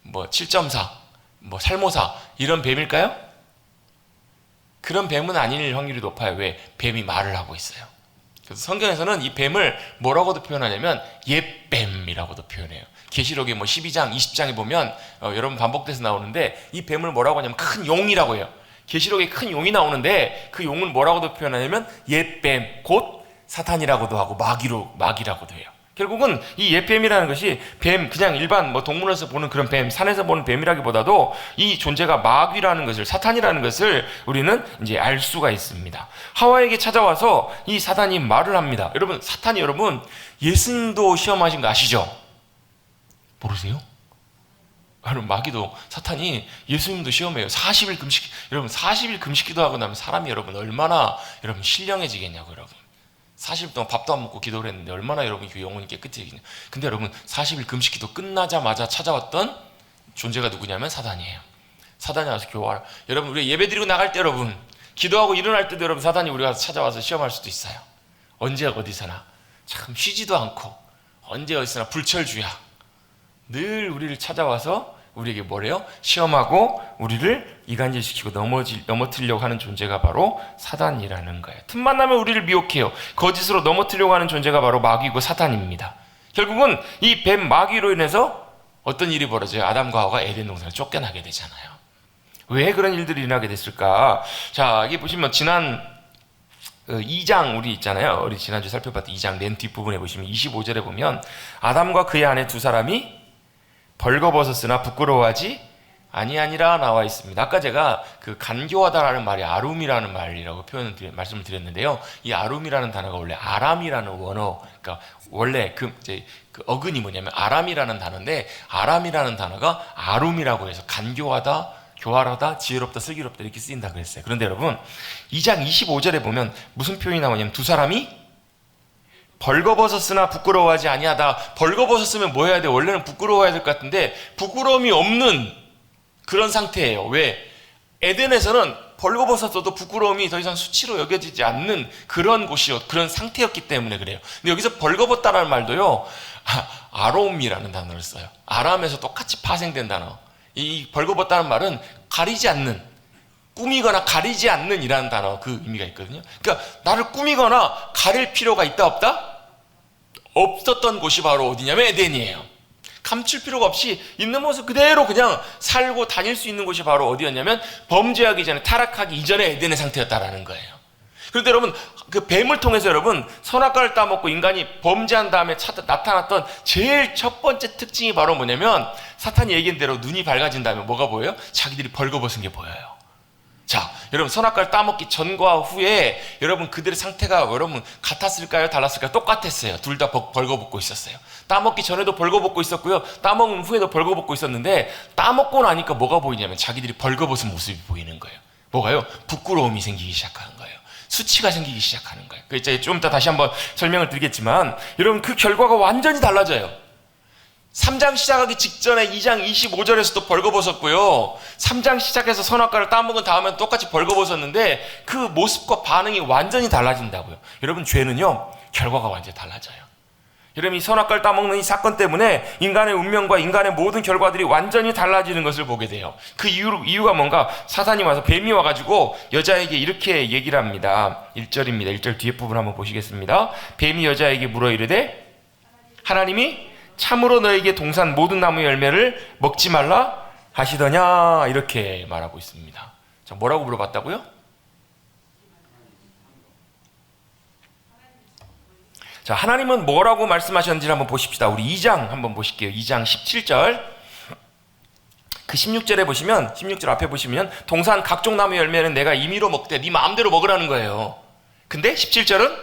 뭐 7.4, 뭐 살모사 이런 뱀일까요? 그런 뱀은 아닐 확률이 높아요. 왜? 뱀이 말을 하고 있어요. 그래서 성경에서는 이 뱀을 뭐라고도 표현하냐면 옛뱀이라고도 표현해요. 계시록에 뭐 12장, 20장에 보면 여러분 반복돼서 나오는데 이 뱀을 뭐라고 하냐면 큰 용이라고 해요. 계시록에 큰 용이 나오는데 그 용은 뭐라고도 표현하냐면 옛뱀, 곧 사탄이라고도 하고 마귀라고도 해요. 결국은 이 옛뱀이라는 것이 뱀, 그냥 일반 뭐 동물원에서 보는 그런 뱀, 산에서 보는 뱀이라기보다도 이 존재가 마귀라는 것을, 사탄이라는 것을 우리는 이제 알 수가 있습니다. 하와에게 찾아와서 이 사탄이 말을 합니다. 여러분, 사탄이 여러분 예수님도 시험하신 거 아시죠? 모르세요? 여러분, 마귀도, 사탄이 예수님도 시험해요. 40일 금식, 여러분 40일 금식기도 하고 나면 사람이 여러분 얼마나 여러분 신령해지겠냐고. 여러분 40일 동안 밥도 안 먹고 기도를 했는데 얼마나 여러분 그 영혼이 깨끗해지겠냐. 근데 여러분 40일 금식기도 끝나자마자 찾아왔던 존재가 누구냐면 사단이에요. 사단이 와서 교활. 여러분 우리 예배 드리고 나갈 때 여러분 기도하고 일어날 때도 여러분 사단이 우리 가서 찾아와서 시험할 수도 있어요. 언제 어디서나 참 쉬지도 않고 언제 어디서나 불철주야. 늘 우리를 찾아와서 우리에게 뭐래요? 시험하고 우리를 이간질시키고 넘어뜨리려고 하는 존재가 바로 사단이라는 거예요. 틈만 나면 우리를 미혹해요. 거짓으로 넘어뜨리려고 하는 존재가 바로 마귀고 사탄입니다. 결국은 이 뱀 마귀로 인해서 어떤 일이 벌어져요? 아담과 하와가 에덴 동산에 쫓겨나게 되잖아요. 왜 그런 일들이 일어나게 됐을까? 자, 여기 보시면 지난 2장 우리 있잖아요. 우리 지난주 살펴봤던 2장 맨 뒷부분에 보시면 25절에 보면 아담과 그의 아내 두 사람이 벌거벗었으나 부끄러워하지 아니하니라 나와 있습니다. 아까 제가 그 간교하다라는 말이 아룸이라는 말이라고 말씀을 드렸는데요. 이 아룸이라는 단어가 원래 아람이라는 원어, 그러니까 원래 그 어근이 뭐냐면 아람이라는 단어인데 아람이라는 단어가 아룸이라고 해서 간교하다, 교활하다, 지혜롭다, 슬기롭다 이렇게 쓰인다 그랬어요. 그런데 여러분 2장 25절에 보면 무슨 표현이 나오냐면 두 사람이 벌거벗었으나 부끄러워하지 아니하다. 벌거벗었으면 뭐 해야 돼? 원래는 부끄러워해야 될 것 같은데 부끄러움이 없는 그런 상태예요. 왜? 에덴에서는 벌거벗었어도 부끄러움이 더 이상 수치로 여겨지지 않는 그런 그런 상태였기 때문에 그래요. 근데 여기서 벌거벗다라는 말도요, 아롬이라는 단어를 써요. 아람에서 똑같이 파생된 단어. 이 벌거벗다는 말은 가리지 않는, 꾸미거나 가리지 않는 이라는 단어 그 의미가 있거든요. 그러니까 나를 꾸미거나 가릴 필요가 있다 없다? 없었던 곳이 바로 어디냐면 에덴이에요. 감출 필요가 없이 있는 모습 그대로 그냥 살고 다닐 수 있는 곳이 바로 어디였냐면 범죄하기 전에 타락하기 이전의 에덴의 상태였다라는 거예요. 그런데 여러분 그 뱀을 통해서 여러분 선악과를 따먹고 인간이 범죄한 다음에 나타났던 제일 첫 번째 특징이 바로 뭐냐면 사탄이 얘기한 대로 눈이 밝아진 다음에 뭐가 보여요? 자기들이 벌거벗은 게 보여요. 자, 여러분 선악과를 따먹기 전과 후에 여러분 그들의 상태가 여러분 같았을까요? 달랐을까요? 똑같았어요. 둘 다 벌거벗고 있었어요. 따먹기 전에도 벌거벗고 있었고요. 따먹은 후에도 벌거벗고 있었는데 따먹고 나니까 뭐가 보이냐면 자기들이 벌거벗은 모습이 보이는 거예요. 뭐가요? 부끄러움이 생기기 시작하는 거예요. 수치가 생기기 시작하는 거예요. 그 이제 좀 이따 다시 한번 설명을 드리겠지만 여러분 그 결과가 완전히 달라져요. 3장 시작하기 직전에 2장 25절에서도 벌거벗었고요. 3장 시작해서 선악과를 따먹은 다음에 똑같이 벌거벗었는데 그 모습과 반응이 완전히 달라진다고요. 여러분 죄는요 결과가 완전히 달라져요. 여러분 이 선악과를 따먹는 이 사건 때문에 인간의 운명과 인간의 모든 결과들이 완전히 달라지는 것을 보게 돼요. 그 이유가 뭔가 사탄이 와서 뱀이 와가지고 여자에게 이렇게 얘기를 합니다. 1절입니다. 1절 뒤에 부분 한번 보시겠습니다. 뱀이 여자에게 물어 이르되 하나님이 참으로 너에게 동산 모든 나무 열매를 먹지 말라 하시더냐 이렇게 말하고 있습니다. 자, 뭐라고 물어봤다고요? 자, 하나님은 뭐라고 말씀하셨는지 한번 보십시다. 우리 2장 한번 보실게요. 2장 17절 그 16절에 보시면 16절 앞에 보시면 동산 각종 나무 열매는 내가 임의로 먹되 네 마음대로 먹으라는 거예요. 근데 17절은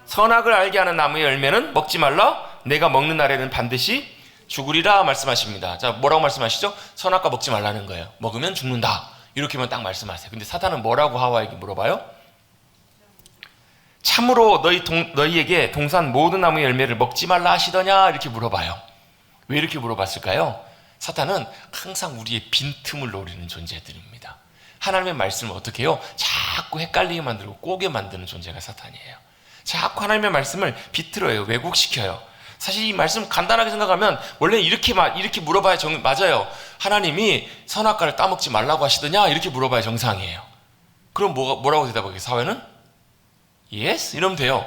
선악을 알게 하는 나무의 열매는 먹지 말라 내가 먹는 날에는 반드시 죽으리라 말씀하십니다. 자, 뭐라고 말씀하시죠? 선악과 먹지 말라는 거예요. 먹으면 죽는다. 이렇게만 딱 말씀하세요. 근데 사탄은 뭐라고 하와에게 물어봐요? 참으로 너희에게 동산 모든 나무의 열매를 먹지 말라 하시더냐? 이렇게 물어봐요. 왜 이렇게 물어봤을까요? 사탄은 항상 우리의 빈틈을 노리는 존재들입니다. 하나님의 말씀을 어떻게 해요? 자꾸 헷갈리게 만들고 꼬게 만드는 존재가 사탄이에요. 자꾸 하나님의 말씀을 비틀어요. 왜곡시켜요. 사실 이 말씀 간단하게 생각하면 원래 이렇게 물어봐야 맞아요. 하나님이 선악과를 따먹지 말라고 하시더냐? 이렇게 물어봐야 정상이에요. 그럼 뭐라고 대답하겠어요? 사회는? Yes? 이러면 돼요.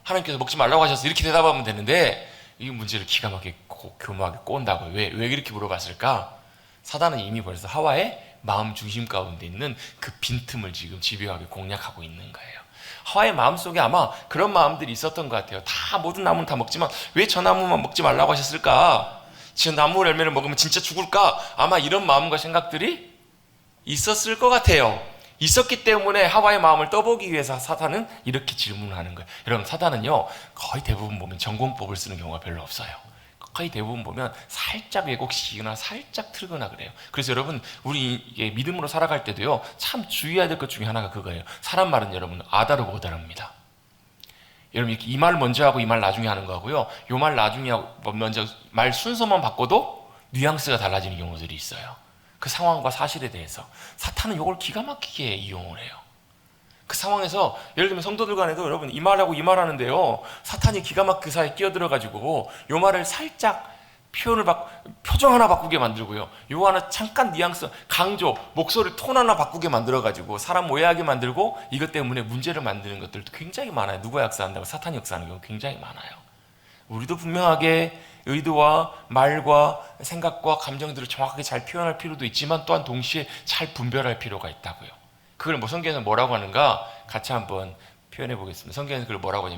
하나님께서 먹지 말라고 하셔서 이렇게 대답하면 되는데 이 문제를 기가 막히게 교묘하게 꼰다고요. 왜 이렇게 물어봤을까? 사단은 이미 벌써 하와의 마음 중심 가운데 있는 그 빈틈을 지금 집요하게 공략하고 있는 거예요. 하와의 마음속에 아마 그런 마음들이 있었던 것 같아요. 다 모든 나무는 다 먹지만 왜 저 나무만 먹지 말라고 하셨을까? 지금 나무 열매를 먹으면 진짜 죽을까? 아마 이런 마음과 생각들이 있었을 것 같아요. 있었기 때문에 하와의 마음을 떠보기 위해서 사탄은 이렇게 질문을 하는 거예요. 여러분, 사탄은요 거의 대부분 보면 전공법을 쓰는 경우가 별로 없어요. 거의 대부분 보면 살짝 왜곡시키거나 살짝 틀거나 그래요. 그래서 여러분, 우리 믿음으로 살아갈 때도요 참 주의해야 될 것 중에 하나가 그거예요. 사람 말은 여러분 아다르고 어다릅니다. 여러분, 이렇게 이 말 먼저 하고 이 말 나중에 하는 거하고요, 요 말 나중에 하고 먼저 말 순서만 바꿔도 뉘앙스가 달라지는 경우들이 있어요. 그 상황과 사실에 대해서 사탄은 이걸 기가 막히게 이용을 해요. 그 상황에서 예를 들면 성도들 간에도 여러분 이 말하고 이 말하는데요, 사탄이 기가 막히게 그 사이에 끼어들어가지고 요 말을 살짝 표정 하나 바꾸게 만들고요, 요 하나 잠깐 뉘앙스, 강조, 목소리 톤 하나 바꾸게 만들어가지고 사람 오해하게 만들고 이것 때문에 문제를 만드는 것들도 굉장히 많아요. 누가 역사한다고 사탄이 역사하는 경우 굉장히 많아요. 우리도 분명하게 의도와 말과 생각과 감정들을 정확하게 잘 표현할 필요도 있지만 또한 동시에 잘 분별할 필요가 있다고요. 그걸 성경에서 뭐라고 하는가 같이 한번 표현해 보겠습니다. 성경에서 그걸 뭐라고 하냐?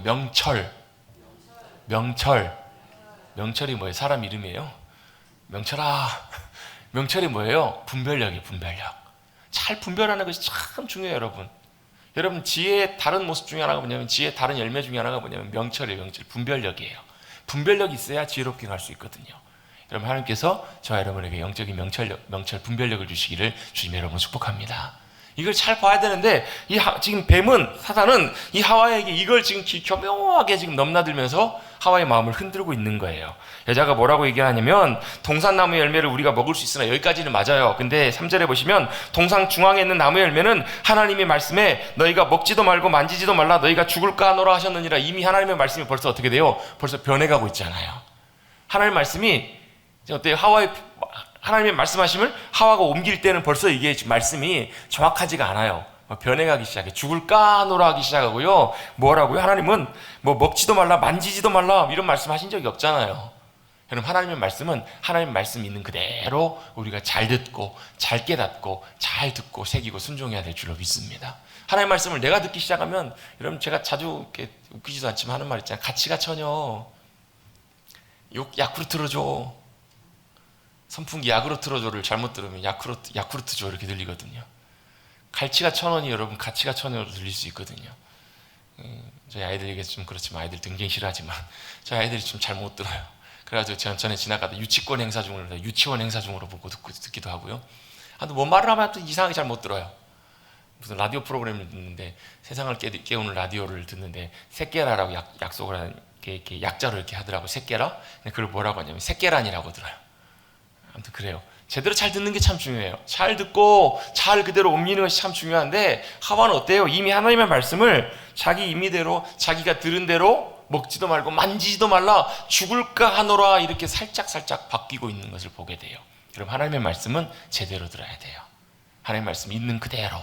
명철이 뭐예요? 사람 이름이에요? 명철아. 명철이 뭐예요? 분별력이에요. 분별력. 잘 분별하는 것이 참 중요해요. 여러분 지혜의 다른 모습 중에 하나가 뭐냐면, 지혜의 다른 열매 중에 하나가 뭐냐면 명철이에요. 분별력이에요. 분별력이 있어야 지혜롭게 갈 수 있거든요. 여러분, 하나님께서 저와 여러분에게 영적인 명철 분별력을 주시기를 주님 여러분 축복합니다. 이걸 잘 봐야 되는데 지금 사탄은 이 하와에게 이걸 지금 교묘하게 지금 넘나들면서 하와의 마음을 흔들고 있는 거예요. 여자가 뭐라고 얘기하냐면, 동산나무 열매를 우리가 먹을 수 있으나, 여기까지는 맞아요. 근데 3절에 보시면 동산 중앙에 있는 나무 열매는 하나님의 말씀에 너희가 먹지도 말고 만지지도 말라 너희가 죽을까 하노라 하셨느니라. 이미 하나님의 말씀이 벌써 어떻게 돼요? 벌써 변해가고 있잖아요. 하나님의 말씀이 어때요? 하나님의 말씀하심을 하와가 옮길 때는 벌써 이게 말씀이 정확하지가 않아요. 변해가기 시작해. 죽을까 하노라 하기 시작하고요. 뭐라고요? 하나님은 먹지도 말라 만지지도 말라 이런 말씀하신 적이 없잖아요. 여러분, 하나님의 말씀은 하나님의 말씀 있는 그대로 우리가 잘 듣고 잘 깨닫고 잘 듣고 새기고 순종해야 될 줄로 믿습니다. 하나님의 말씀을 내가 듣기 시작하면, 여러분 제가 자주 이렇게 웃기지도 않지만 하는 말 있잖아요. 가치가 천여 야쿠르트로 줘. 선풍기 야쿠르트로 줘를 잘못 들으면 야쿠르트 줘 이렇게 들리거든요. 갈치가 1,000원이 여러분 가치가 1,000원으로 들릴 수 있거든요. 저희 아이들에게 좀 그렇지만, 아이들 굉장히 싫어하지만 저희 아이들이 좀 잘 못 들어요. 그래가지고 제가 전에 지나가다 유치원 행사 중으로 보고 듣기도 하고요. 뭔 말을 하면 또 이상하게 잘 못 들어요. 무슨 라디오 프로그램을 듣는데, 세상을 깨우는 라디오를 듣는데 새끼라라고 약속을 하는 이렇게 약자로 이렇게 하더라고. 새끼라. 그걸 뭐라고 하냐면 새끼란이라고 들어요. 아무튼 그래요. 제대로 잘 듣는 게 참 중요해요. 잘 듣고 잘 그대로 옮기는 것이 참 중요한데, 하와는 어때요? 이미 하나님의 말씀을 자기 임의대로, 자기가 들은 대로 먹지도 말고 만지지도 말라 죽을까 하노라 이렇게 살짝 바뀌고 있는 것을 보게 돼요. 여러분, 하나님의 말씀은 제대로 들어야 돼요. 하나님의 말씀 있는 그대로,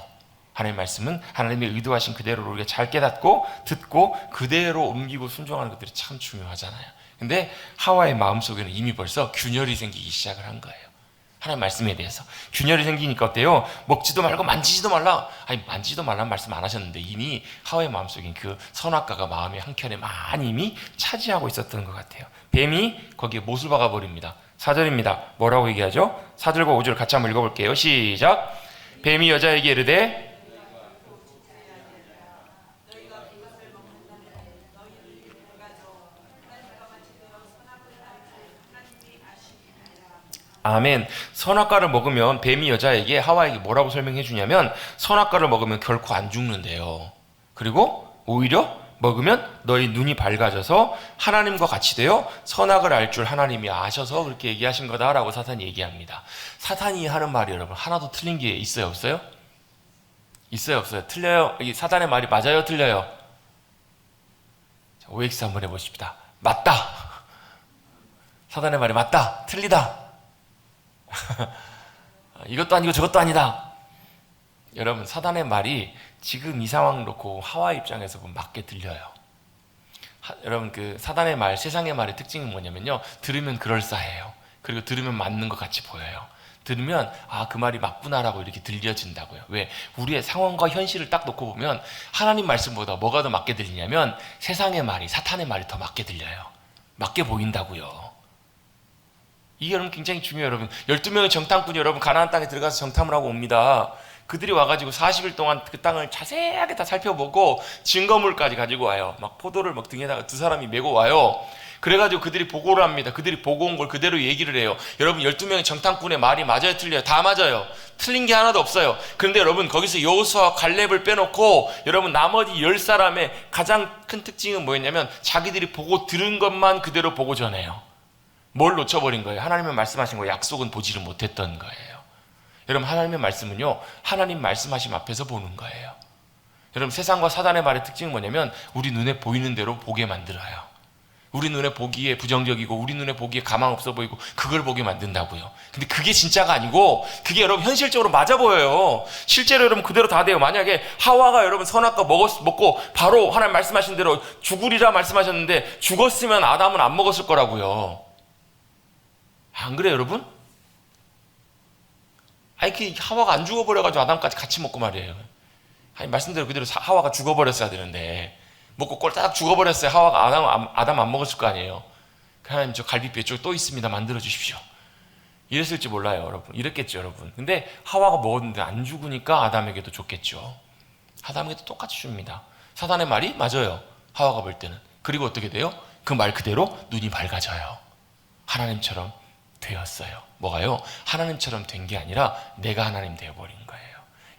하나님의 말씀은 하나님의 의도하신 그대로 우리가 잘 깨닫고 듣고 그대로 옮기고 순종하는 것들이 참 중요하잖아요. 근데 하와의 마음속에는 이미 벌써 균열이 생기기 시작을 한 거예요. 하나님 말씀에 대해서 균열이 생기니까 어때요? 먹지도 말고 만지지도 말라. 만지지도 말라는 말씀 안 하셨는데 이미 하와의 마음속엔 그 선악과가 마음의 한켠에 많이 이미 차지하고 있었던 것 같아요. 뱀이 거기에 못을 박아버립니다. 4절입니다. 뭐라고 얘기하죠? 4절과 5절 같이 한번 읽어볼게요. 시작. 뱀이 여자에게 이르되, 아멘. 선악과를 먹으면, 뱀이 여자에게, 하와에게 뭐라고 설명해 주냐면, 선악과를 먹으면 결코 안 죽는데요. 그리고 오히려 먹으면 너희 눈이 밝아져서 하나님과 같이 되어 선악을 알 줄 하나님이 아셔서 그렇게 얘기하신 거다라고 사탄이 얘기합니다. 사탄이 하는 말이 여러분 하나도 틀린 게 있어요, 없어요? 있어요, 없어요? 틀려요? 이 사탄의 말이 맞아요, 틀려요? 자, OX 한번 해보십시다. 맞다. 사탄의 말이 맞다, 틀리다. 이것도 아니고 저것도 아니다. 여러분, 사탄의 말이 지금 이 상황 놓고 하와 입장에서 보면 맞게 들려요. 여러분, 그 사탄의 말, 세상의 말의 특징은 뭐냐면요, 들으면 그럴싸해요. 그리고 들으면 맞는 것 같이 보여요. 들으면 그 말이 맞구나라고 이렇게 들려진다고요. 왜? 우리의 상황과 현실을 딱 놓고 보면 하나님 말씀보다 뭐가 더 맞게 들리냐면 세상의 말이, 사탄의 말이 더 맞게 들려요. 맞게 보인다고요. 이게 여러분 굉장히 중요해요. 여러분, 12명의 정탐꾼이 여러분 가나안 땅에 들어가서 정탐을 하고 옵니다. 그들이 와가지고 40일 동안 그 땅을 자세하게 다 살펴보고 증거물까지 가지고 와요. 막 포도를 막 등에다가 두 사람이 메고 와요. 그래가지고 그들이 보고를 합니다. 그들이 보고 온 걸 그대로 얘기를 해요. 여러분, 12명의 정탐꾼의 말이 맞아요, 틀려요? 다 맞아요. 틀린 게 하나도 없어요. 그런데 여러분, 거기서 여호수아와 갈렙을 빼놓고 여러분 나머지 10사람의 가장 큰 특징은 뭐였냐면 자기들이 보고 들은 것만 그대로 보고 전해요. 뭘 놓쳐버린 거예요? 하나님의 말씀하신 거 약속은 보지를 못했던 거예요. 여러분, 하나님의 말씀은요, 하나님 말씀하심 앞에서 보는 거예요. 여러분, 세상과 사단의 말의 특징은 뭐냐면 우리 눈에 보이는 대로 보게 만들어요. 우리 눈에 보기에 부정적이고 우리 눈에 보기에 가망 없어 보이고 그걸 보게 만든다고요. 근데 그게 진짜가 아니고 그게 여러분 현실적으로 맞아 보여요. 실제로 여러분 그대로 다 돼요. 만약에 하와가 여러분 선악과 먹고 바로 하나님 말씀하신 대로 죽으리라 말씀하셨는데 죽었으면 아담은 안 먹었을 거라고요. 안 그래요, 여러분? 그 하와가 안 죽어버려가지고 아담까지 같이 먹고 말이에요. 아니, 말씀대로 그대로 하와가 죽어버렸어야 되는데 먹고 꼴딱 죽어버렸어요. 하와가 아담 안 먹었을 거 아니에요. 하나님, 저 갈비뼈 쪽에 또 있습니다. 만들어 주십시오. 이랬을지 몰라요, 여러분. 이랬겠죠, 여러분. 근데 하와가 먹었는데 안 죽으니까 아담에게도 줬겠죠. 아담에게도 똑같이 줍니다. 사단의 말이 맞아요, 하와가 볼 때는. 그리고 어떻게 돼요? 그 말 그대로 눈이 밝아져요. 하나님처럼 되었어요. 뭐가요? 하나님처럼 된 게 아니라 내가 하나님 되어버린 거예요.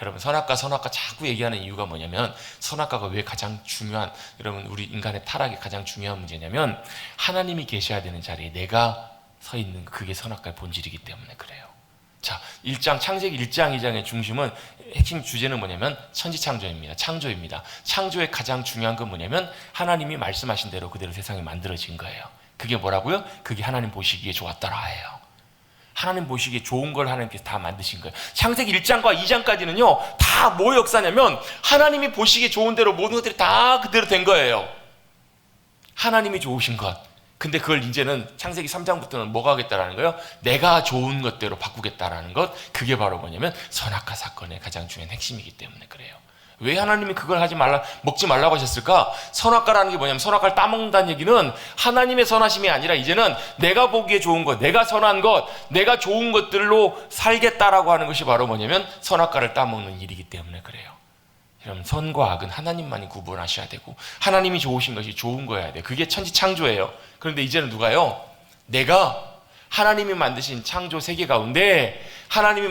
여러분, 선악과 자꾸 얘기하는 이유가 뭐냐면 선악과가 왜 가장 중요한, 여러분 우리 인간의 타락이 가장 중요한 문제냐면 하나님이 계셔야 되는 자리에 내가 서 있는, 그게 선악과의 본질이기 때문에 그래요. 자, 창세기 1장 2장의 중심은, 핵심 주제는 뭐냐면 천지창조입니다. 창조입니다. 창조의 가장 중요한 건 뭐냐면 하나님이 말씀하신 대로 그대로 세상이 만들어진 거예요. 그게 뭐라고요? 그게 하나님 보시기에 좋았더라 해요. 하나님 보시기에 좋은 걸 하나님께서 다 만드신 거예요. 창세기 1장과 2장까지는요 다 뭐 역사냐면 하나님이 보시기에 좋은 대로 모든 것들이 다 그대로 된 거예요. 하나님이 좋으신 것. 근데 그걸 이제는 창세기 3장부터는 뭐가 하겠다라는 거예요? 내가 좋은 것대로 바꾸겠다라는 것. 그게 바로 뭐냐면 선악과 사건의 가장 중요한 핵심이기 때문에 그래요. 왜 하나님이 그걸 먹지 말라고 하셨을까? 선악과라는 게 뭐냐면 선악과를 따먹는다는 얘기는 하나님의 선하심이 아니라 이제는 내가 보기에 좋은 것, 내가 선한 것, 내가 좋은 것들로 살겠다라고 하는 것이 바로 뭐냐면 선악과를 따먹는 일이기 때문에 그래요. 여러분, 선과 악은 하나님만이 구분하셔야 되고 하나님이 좋으신 것이 좋은 거여야 돼요. 그게 천지창조예요. 그런데 이제는 누가요? 내가 하나님이 만드신 창조 세계 가운데 하나님이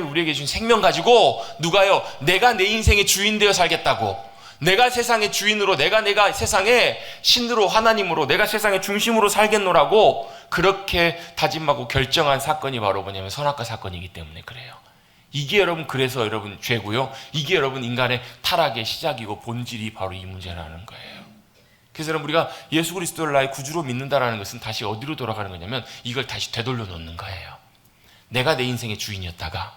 우리에게 주신 생명 가지고 누가요? 내가 내 인생의 주인 되어 살겠다고, 내가 세상의 주인으로, 내가 세상의 신으로, 하나님으로, 내가 세상의 중심으로 살겠노라고 그렇게 다짐하고 결정한 사건이 바로 뭐냐면 선악과 사건이기 때문에 그래요. 이게 여러분, 그래서 여러분 죄고요. 이게 여러분 인간의 타락의 시작이고 본질이 바로 이 문제라는 거예요. 그래서 여러분, 우리가 예수 그리스도를 나의 구주로 믿는다라는 것은 다시 어디로 돌아가는 거냐면 이걸 다시 되돌려 놓는 거예요. 내가 내 인생의 주인이었다가,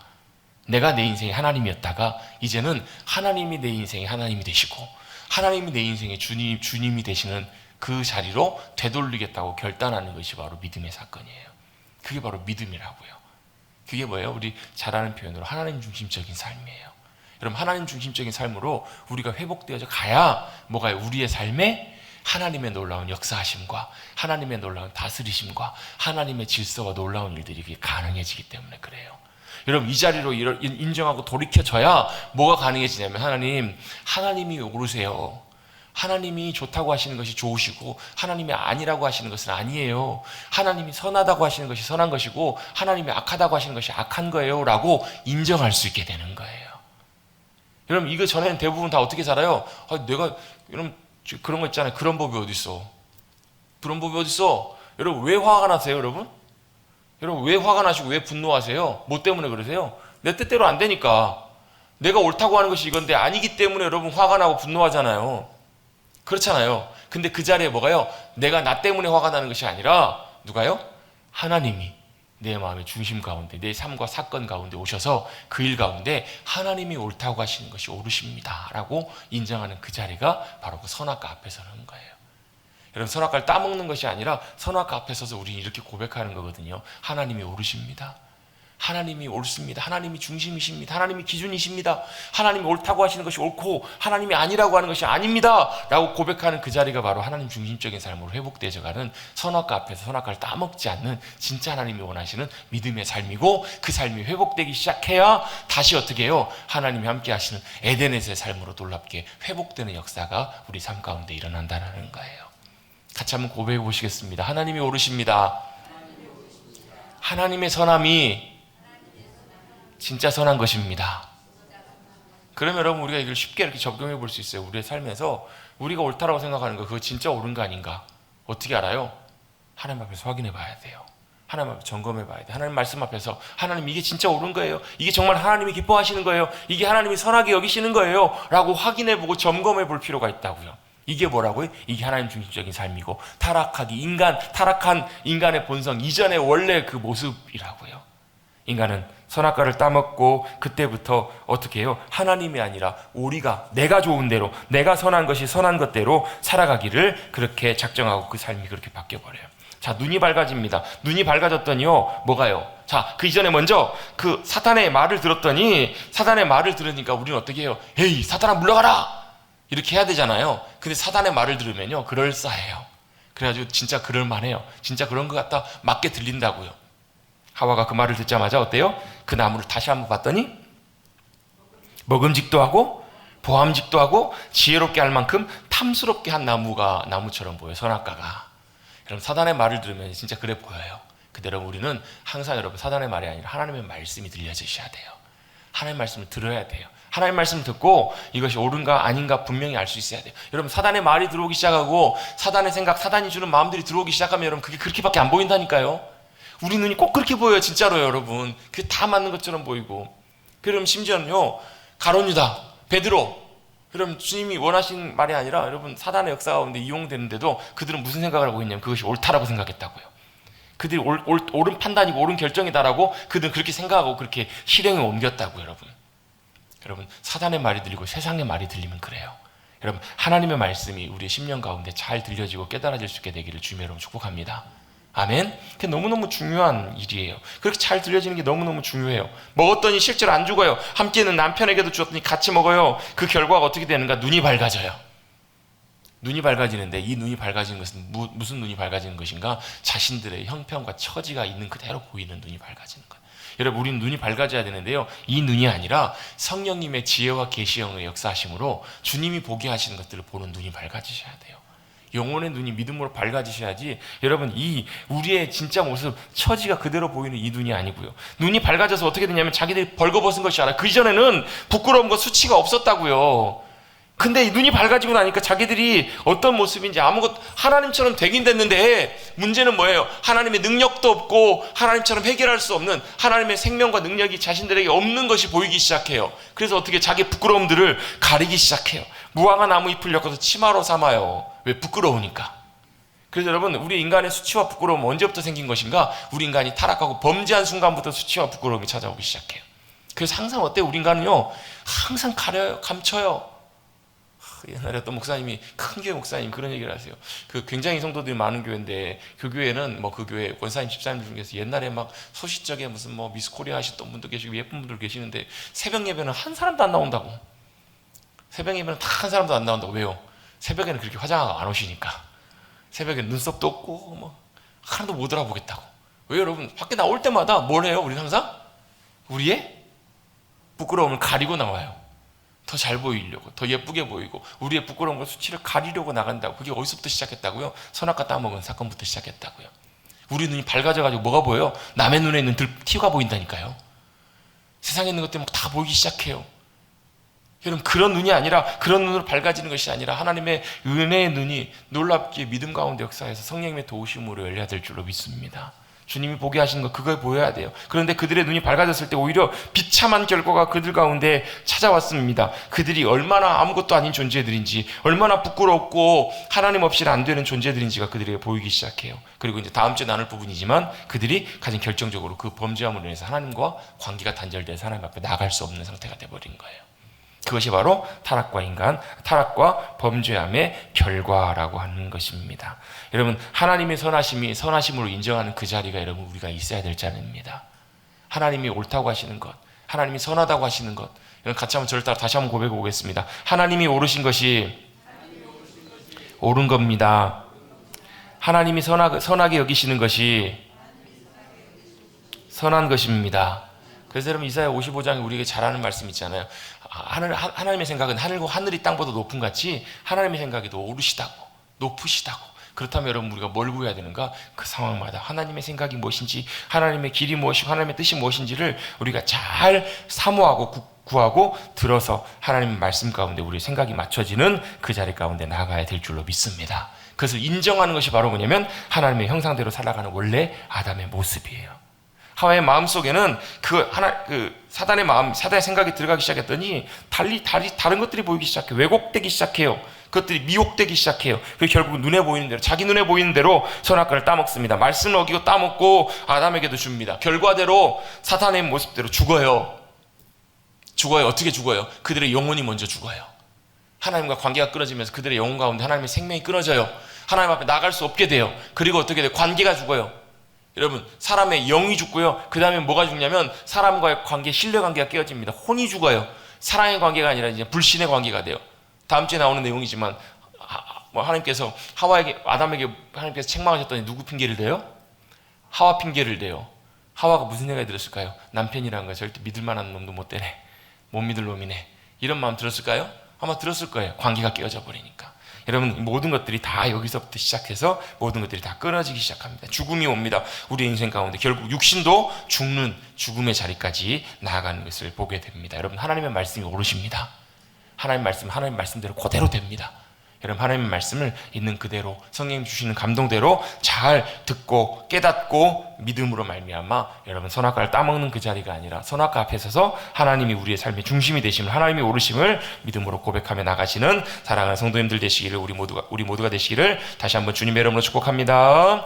내가 내 인생의 하나님이었다가 이제는 하나님이 내 인생의 하나님이 되시고 하나님이 내 인생의 주님이 되시는 그 자리로 되돌리겠다고 결단하는 것이 바로 믿음의 사건이에요. 그게 바로 믿음이라고요. 그게 뭐예요? 우리 잘 아는 표현으로 하나님 중심적인 삶이에요. 여러분, 하나님 중심적인 삶으로 우리가 회복되어져 가야 뭐가요? 우리의 삶에 하나님의 놀라운 역사하심과 하나님의 놀라운 다스리심과 하나님의 질서와 놀라운 일들이 가능해지기 때문에 그래요. 여러분, 이 자리로 인정하고 돌이켜져야 뭐가 가능해지냐면 하나님이 오르세요. 하나님이 좋다고 하시는 것이 좋으시고 하나님이 아니라고 하시는 것은 아니에요. 하나님이 선하다고 하시는 것이 선한 것이고 하나님이 악하다고 하시는 것이 악한 거예요 라고 인정할 수 있게 되는 거예요. 여러분 이거 전에는 대부분 다 어떻게 살아요? 내가 여러분 그런 거 있잖아요. 그런 법이 어디 있어? 그런 법이 어디 있어? 여러분 왜 화가 나세요, 여러분? 여러분 왜 화가 나시고 왜 분노하세요? 뭐 때문에 그러세요? 내 뜻대로 안 되니까. 내가 옳다고 하는 것이 이건데 아니기 때문에 여러분 화가 나고 분노하잖아요. 그렇잖아요. 근데 그 자리에 뭐가요? 내가 나 때문에 화가 나는 것이 아니라 누가요? 하나님이 내 마음의 중심 가운데 내 삶과 사건 가운데 오셔서 그 일 가운데 하나님이 옳다고 하시는 것이 옳으십니다 라고 인정하는 그 자리가 바로 그 선악과 앞에 서는 거예요. 여러분 선악과를 따먹는 것이 아니라 선악과 앞에 서서 우리는 이렇게 고백하는 거거든요. 하나님이 옳으십니다. 하나님이 옳습니다. 하나님이 중심이십니다. 하나님이 기준이십니다. 하나님이 옳다고 하시는 것이 옳고 하나님이 아니라고 하는 것이 아닙니다 라고 고백하는 그 자리가 바로 하나님 중심적인 삶으로 회복되어가는 선악과 앞에서 선악과를 따먹지 않는 진짜 하나님이 원하시는 믿음의 삶이고, 그 삶이 회복되기 시작해야 다시 어떻게 해요? 하나님이 함께 하시는 에덴에서의 삶으로 놀랍게 회복되는 역사가 우리 삶 가운데 일어난다는 거예요. 같이 한번 고백해 보시겠습니다. 하나님이 옳으십니다. 하나님의 선함이 진짜 선한 것입니다. 그러면 여러분 우리가 이걸 쉽게 이렇게 적용해 볼 수 있어요. 우리의 삶에서 우리가 옳다라고 생각하는 거 그거 진짜 옳은 거 아닌가? 어떻게 알아요? 하나님 앞에서 확인해 봐야 돼요. 하나님 앞에 점검해 봐야 돼요. 하나님 말씀 앞에서 하나님 이게 진짜 옳은 거예요? 이게 정말 하나님이 기뻐하시는 거예요? 이게 하나님이 선하게 여기시는 거예요? 라고 확인해 보고 점검해 볼 필요가 있다고요. 이게 뭐라고요? 이게 하나님 중심적인 삶이고 타락한 인간의 본성 이전의 원래 그 모습이라고요. 인간은 선악과를 따먹고 그때부터 어떻게 해요? 하나님이 아니라 우리가 내가 좋은 대로 내가 선한 것이 선한 것대로 살아가기를 그렇게 작정하고 그 삶이 그렇게 바뀌어버려요. 자, 눈이 밝아집니다. 눈이 밝아졌더니요 뭐가요? 자, 그 이전에 먼저 그 사탄의 말을 들었더니, 사탄의 말을 들으니까 우리는 어떻게 해요? 에이 사탄아 물러가라 이렇게 해야 되잖아요. 근데 사탄의 말을 들으면요 그럴싸해요. 그래가지고 진짜 그럴만해요. 진짜 그런 것 같다 맞게 들린다고요. 하와가 그 말을 듣자마자 어때요? 그 나무를 다시 한번 봤더니 먹음직도 하고 보암직도 하고 지혜롭게 할 만큼 탐스럽게 한 나무처럼 보여요. 선악과가. 여러분 사단의 말을 들으면 진짜 그래 보여요. 근데 여러분 우리는 항상 여러분 사단의 말이 아니라 하나님의 말씀이 들려주셔야 돼요. 하나님의 말씀을 들어야 돼요. 하나님의 말씀을 듣고 이것이 옳은가 아닌가 분명히 알 수 있어야 돼요. 여러분 사단의 말이 들어오기 시작하고 사단의 생각, 사단이 주는 마음들이 들어오기 시작하면 여러분 그게 그렇게밖에 안 보인다니까요. 우리 눈이 꼭 그렇게 보여요. 진짜로요 여러분. 그게 다 맞는 것처럼 보이고. 그럼 심지어는요 가룟 유다, 베드로, 여러분 주님이 원하신 말이 아니라 여러분 사단의 역사 가운데 이용되는데도 그들은 무슨 생각을 하고 있냐면 그것이 옳다라고 생각했다고요. 그들이 옳은 판단이고 옳은 결정이다라고 그들은 그렇게 생각하고 그렇게 실행에 옮겼다고요. 여러분 사단의 말이 들리고 세상의 말이 들리면 그래요. 여러분 하나님의 말씀이 우리의 심령 가운데 잘 들려지고 깨달아질 수 있게 되기를 주님의 이름으로 축복합니다. 아멘. 그게 너무너무 중요한 일이에요. 그렇게 잘 들려지는 게 너무너무 중요해요. 먹었더니 실제로 안 죽어요. 함께 있는 남편에게도 주었더니 같이 먹어요. 그 결과가 어떻게 되는가? 눈이 밝아져요. 눈이 밝아지는데 이 눈이 밝아지는 것은 무슨 눈이 밝아지는 것인가? 자신들의 형편과 처지가 있는 그대로 보이는 눈이 밝아지는 거예요. 여러분 우리는 눈이 밝아져야 되는데요 이 눈이 아니라 성령님의 지혜와 계시형의 역사하심으로 주님이 보게 하시는 것들을 보는 눈이 밝아지셔야 돼요. 영혼의 눈이 믿음으로 밝아지셔야지 여러분 이 우리의 진짜 모습 처지가 그대로 보이는 이 눈이 아니고요. 눈이 밝아져서 어떻게 되냐면 자기들이 벌거벗은 것이 아니라 그 이전에는 부끄러움과 수치가 없었다고요. 근데 이 눈이 밝아지고 나니까 자기들이 어떤 모습인지 아무것도 하나님처럼 되긴 됐는데 문제는 뭐예요? 하나님의 능력도 없고 하나님처럼 해결할 수 없는 하나님의 생명과 능력이 자신들에게 없는 것이 보이기 시작해요. 그래서 어떻게 자기 부끄러움들을 가리기 시작해요. 무화과 나무 잎을 엮어서 치마로 삼아요. 왜? 부끄러우니까. 그래서 여러분 우리 인간의 수치와 부끄러움은 언제부터 생긴 것인가? 우리 인간이 타락하고 범죄한 순간부터 수치와 부끄러움이 찾아오기 시작해요. 그래서 항상 어때요? 우리 인간은요 항상 가려요. 감춰요. 옛날에 어떤 목사님이 큰 교회 목사님 그런 얘기를 하세요. 그 굉장히 성도들이 많은 교회인데 그 교회는 뭐 그 교회 권사님 집사님들 중에서 옛날에 막 소시적에 무슨 뭐 미스 코리아 하셨던 분도 계시고 예쁜 분들 계시는데 새벽 예배는 한 사람도 안 나온다고. 새벽 예배는 다 한 사람도 안 나온다고. 왜요? 새벽에는 그렇게 화장하고 안 오시니까. 새벽에 눈썹도 없고 뭐 하나도 못 알아보겠다고. 왜 여러분 밖에 나올 때마다 뭘 해요? 우리는 항상 우리의 부끄러움을 가리고 나와요. 더 잘 보이려고, 더 예쁘게 보이고 우리의 부끄러움과 수치를 가리려고 나간다고. 그게 어디서부터 시작했다고요? 선악과 따먹은 사건부터 시작했다고요. 우리 눈이 밝아져가지고 뭐가 보여요? 남의 눈에 있는 티가 보인다니까요. 세상에 있는 것들 다 보이기 시작해요. 여러분, 그런 눈이 아니라, 그런 눈으로 밝아지는 것이 아니라 하나님의 은혜의 눈이 놀랍게 믿음 가운데 역사해서 성령님의 도우심으로 열려야 될 줄로 믿습니다. 주님이 보게 하시는 거 그걸 보여야 돼요. 그런데 그들의 눈이 밝아졌을 때 오히려 비참한 결과가 그들 가운데 찾아왔습니다. 그들이 얼마나 아무것도 아닌 존재들인지, 얼마나 부끄럽고 하나님 없이는 안 되는 존재들인지가 그들에게 보이기 시작해요. 그리고 이제 다음 주에 나눌 부분이지만 그들이 가장 결정적으로 그 범죄함으로 인해서 하나님과 관계가 단절돼서 하나님 앞에 나갈 수 없는 상태가 되어버린 거예요. 그것이 바로 타락과 범죄함의 결과라고 하는 것입니다. 여러분, 하나님의 선하심이 선하심으로 인정하는 그 자리가 여러분 우리가 있어야 될 자리입니다. 하나님이 옳다고 하시는 것, 하나님이 선하다고 하시는 것, 여러분 같이 한번 저를 따라 다시 한번 고백해 보겠습니다. 하나님이 옳으신 것이 옳은 겁니다. 하나님이 선하게 여기시는 것이 선한 것입니다. 그래서 여러분 이사야 55장에 우리에게 잘하는 말씀 있잖아요. 하나님의 생각은 하늘이 땅보다 높은 같이 하나님의 생각에도 오르시다고, 높으시다고. 그렇다면 여러분 우리가 뭘 구해야 되는가? 그 상황마다 하나님의 생각이 무엇인지, 하나님의 길이 무엇이고 하나님의 뜻이 무엇인지를 우리가 잘 사모하고 구하고 들어서 하나님의 말씀 가운데 우리의 생각이 맞춰지는 그 자리 가운데 나아가야 될 줄로 믿습니다. 그것을 인정하는 것이 바로 뭐냐면 하나님의 형상대로 살아가는 원래 아담의 모습이에요. 하와의 마음속에는 사단의 생각이 들어가기 시작했더니 다른 것들이 보이기 시작해요. 왜곡되기 시작해요. 그것들이 미혹되기 시작해요. 그리고 결국 눈에 보이는 대로, 자기 눈에 보이는 대로 선악과를 따먹습니다. 말씀을 어기고 따먹고 아담에게도 줍니다. 결과대로 사탄의 모습대로 죽어요. 어떻게 죽어요? 그들의 영혼이 먼저 죽어요. 하나님과 관계가 끊어지면서 그들의 영혼 가운데 하나님의 생명이 끊어져요. 하나님 앞에 나갈 수 없게 돼요. 그리고 어떻게 돼요? 관계가 죽어요. 여러분, 사람의 영이 죽고요. 그 다음에 뭐가 죽냐면 사람과의 관계, 신뢰관계가 깨어집니다. 혼이 죽어요. 사랑의 관계가 아니라 이제 불신의 관계가 돼요. 다음 주에 나오는 내용이지만 하나님께서 아담에게 하나님께서 책망하셨더니 누구 핑계를 대요? 하와 핑계를 대요. 하와가 무슨 생각이 들었을까요? 남편이라는 거 절대 믿을 만한 놈도 못 되네. 못 믿을 놈이네. 이런 마음 들었을까요? 아마 들었을 거예요. 관계가 깨어져 버리니까. 여러분, 모든 것들이 다 여기서부터 시작해서 모든 것들이 다 끊어지기 시작합니다. 죽음이 옵니다. 우리 인생 가운데 결국 육신도 죽는 죽음의 자리까지 나아가는 것을 보게 됩니다. 여러분, 하나님의 말씀이 옳으십니다. 하나님 말씀대로 그대로 됩니다. 여러분, 하나님의 말씀을 있는 그대로 성령님 주시는 감동대로 잘 듣고 깨닫고 믿음으로 말미암아 여러분 선악과를 따먹는 그 자리가 아니라 선악과 앞에 서서 하나님이 우리의 삶의 중심이 되심을, 하나님이 오르심을 믿음으로 고백하며 나가시는 사랑하는 성도님들 되시기를, 우리 모두가 되시기를 다시 한번 주님의 이름으로 축복합니다.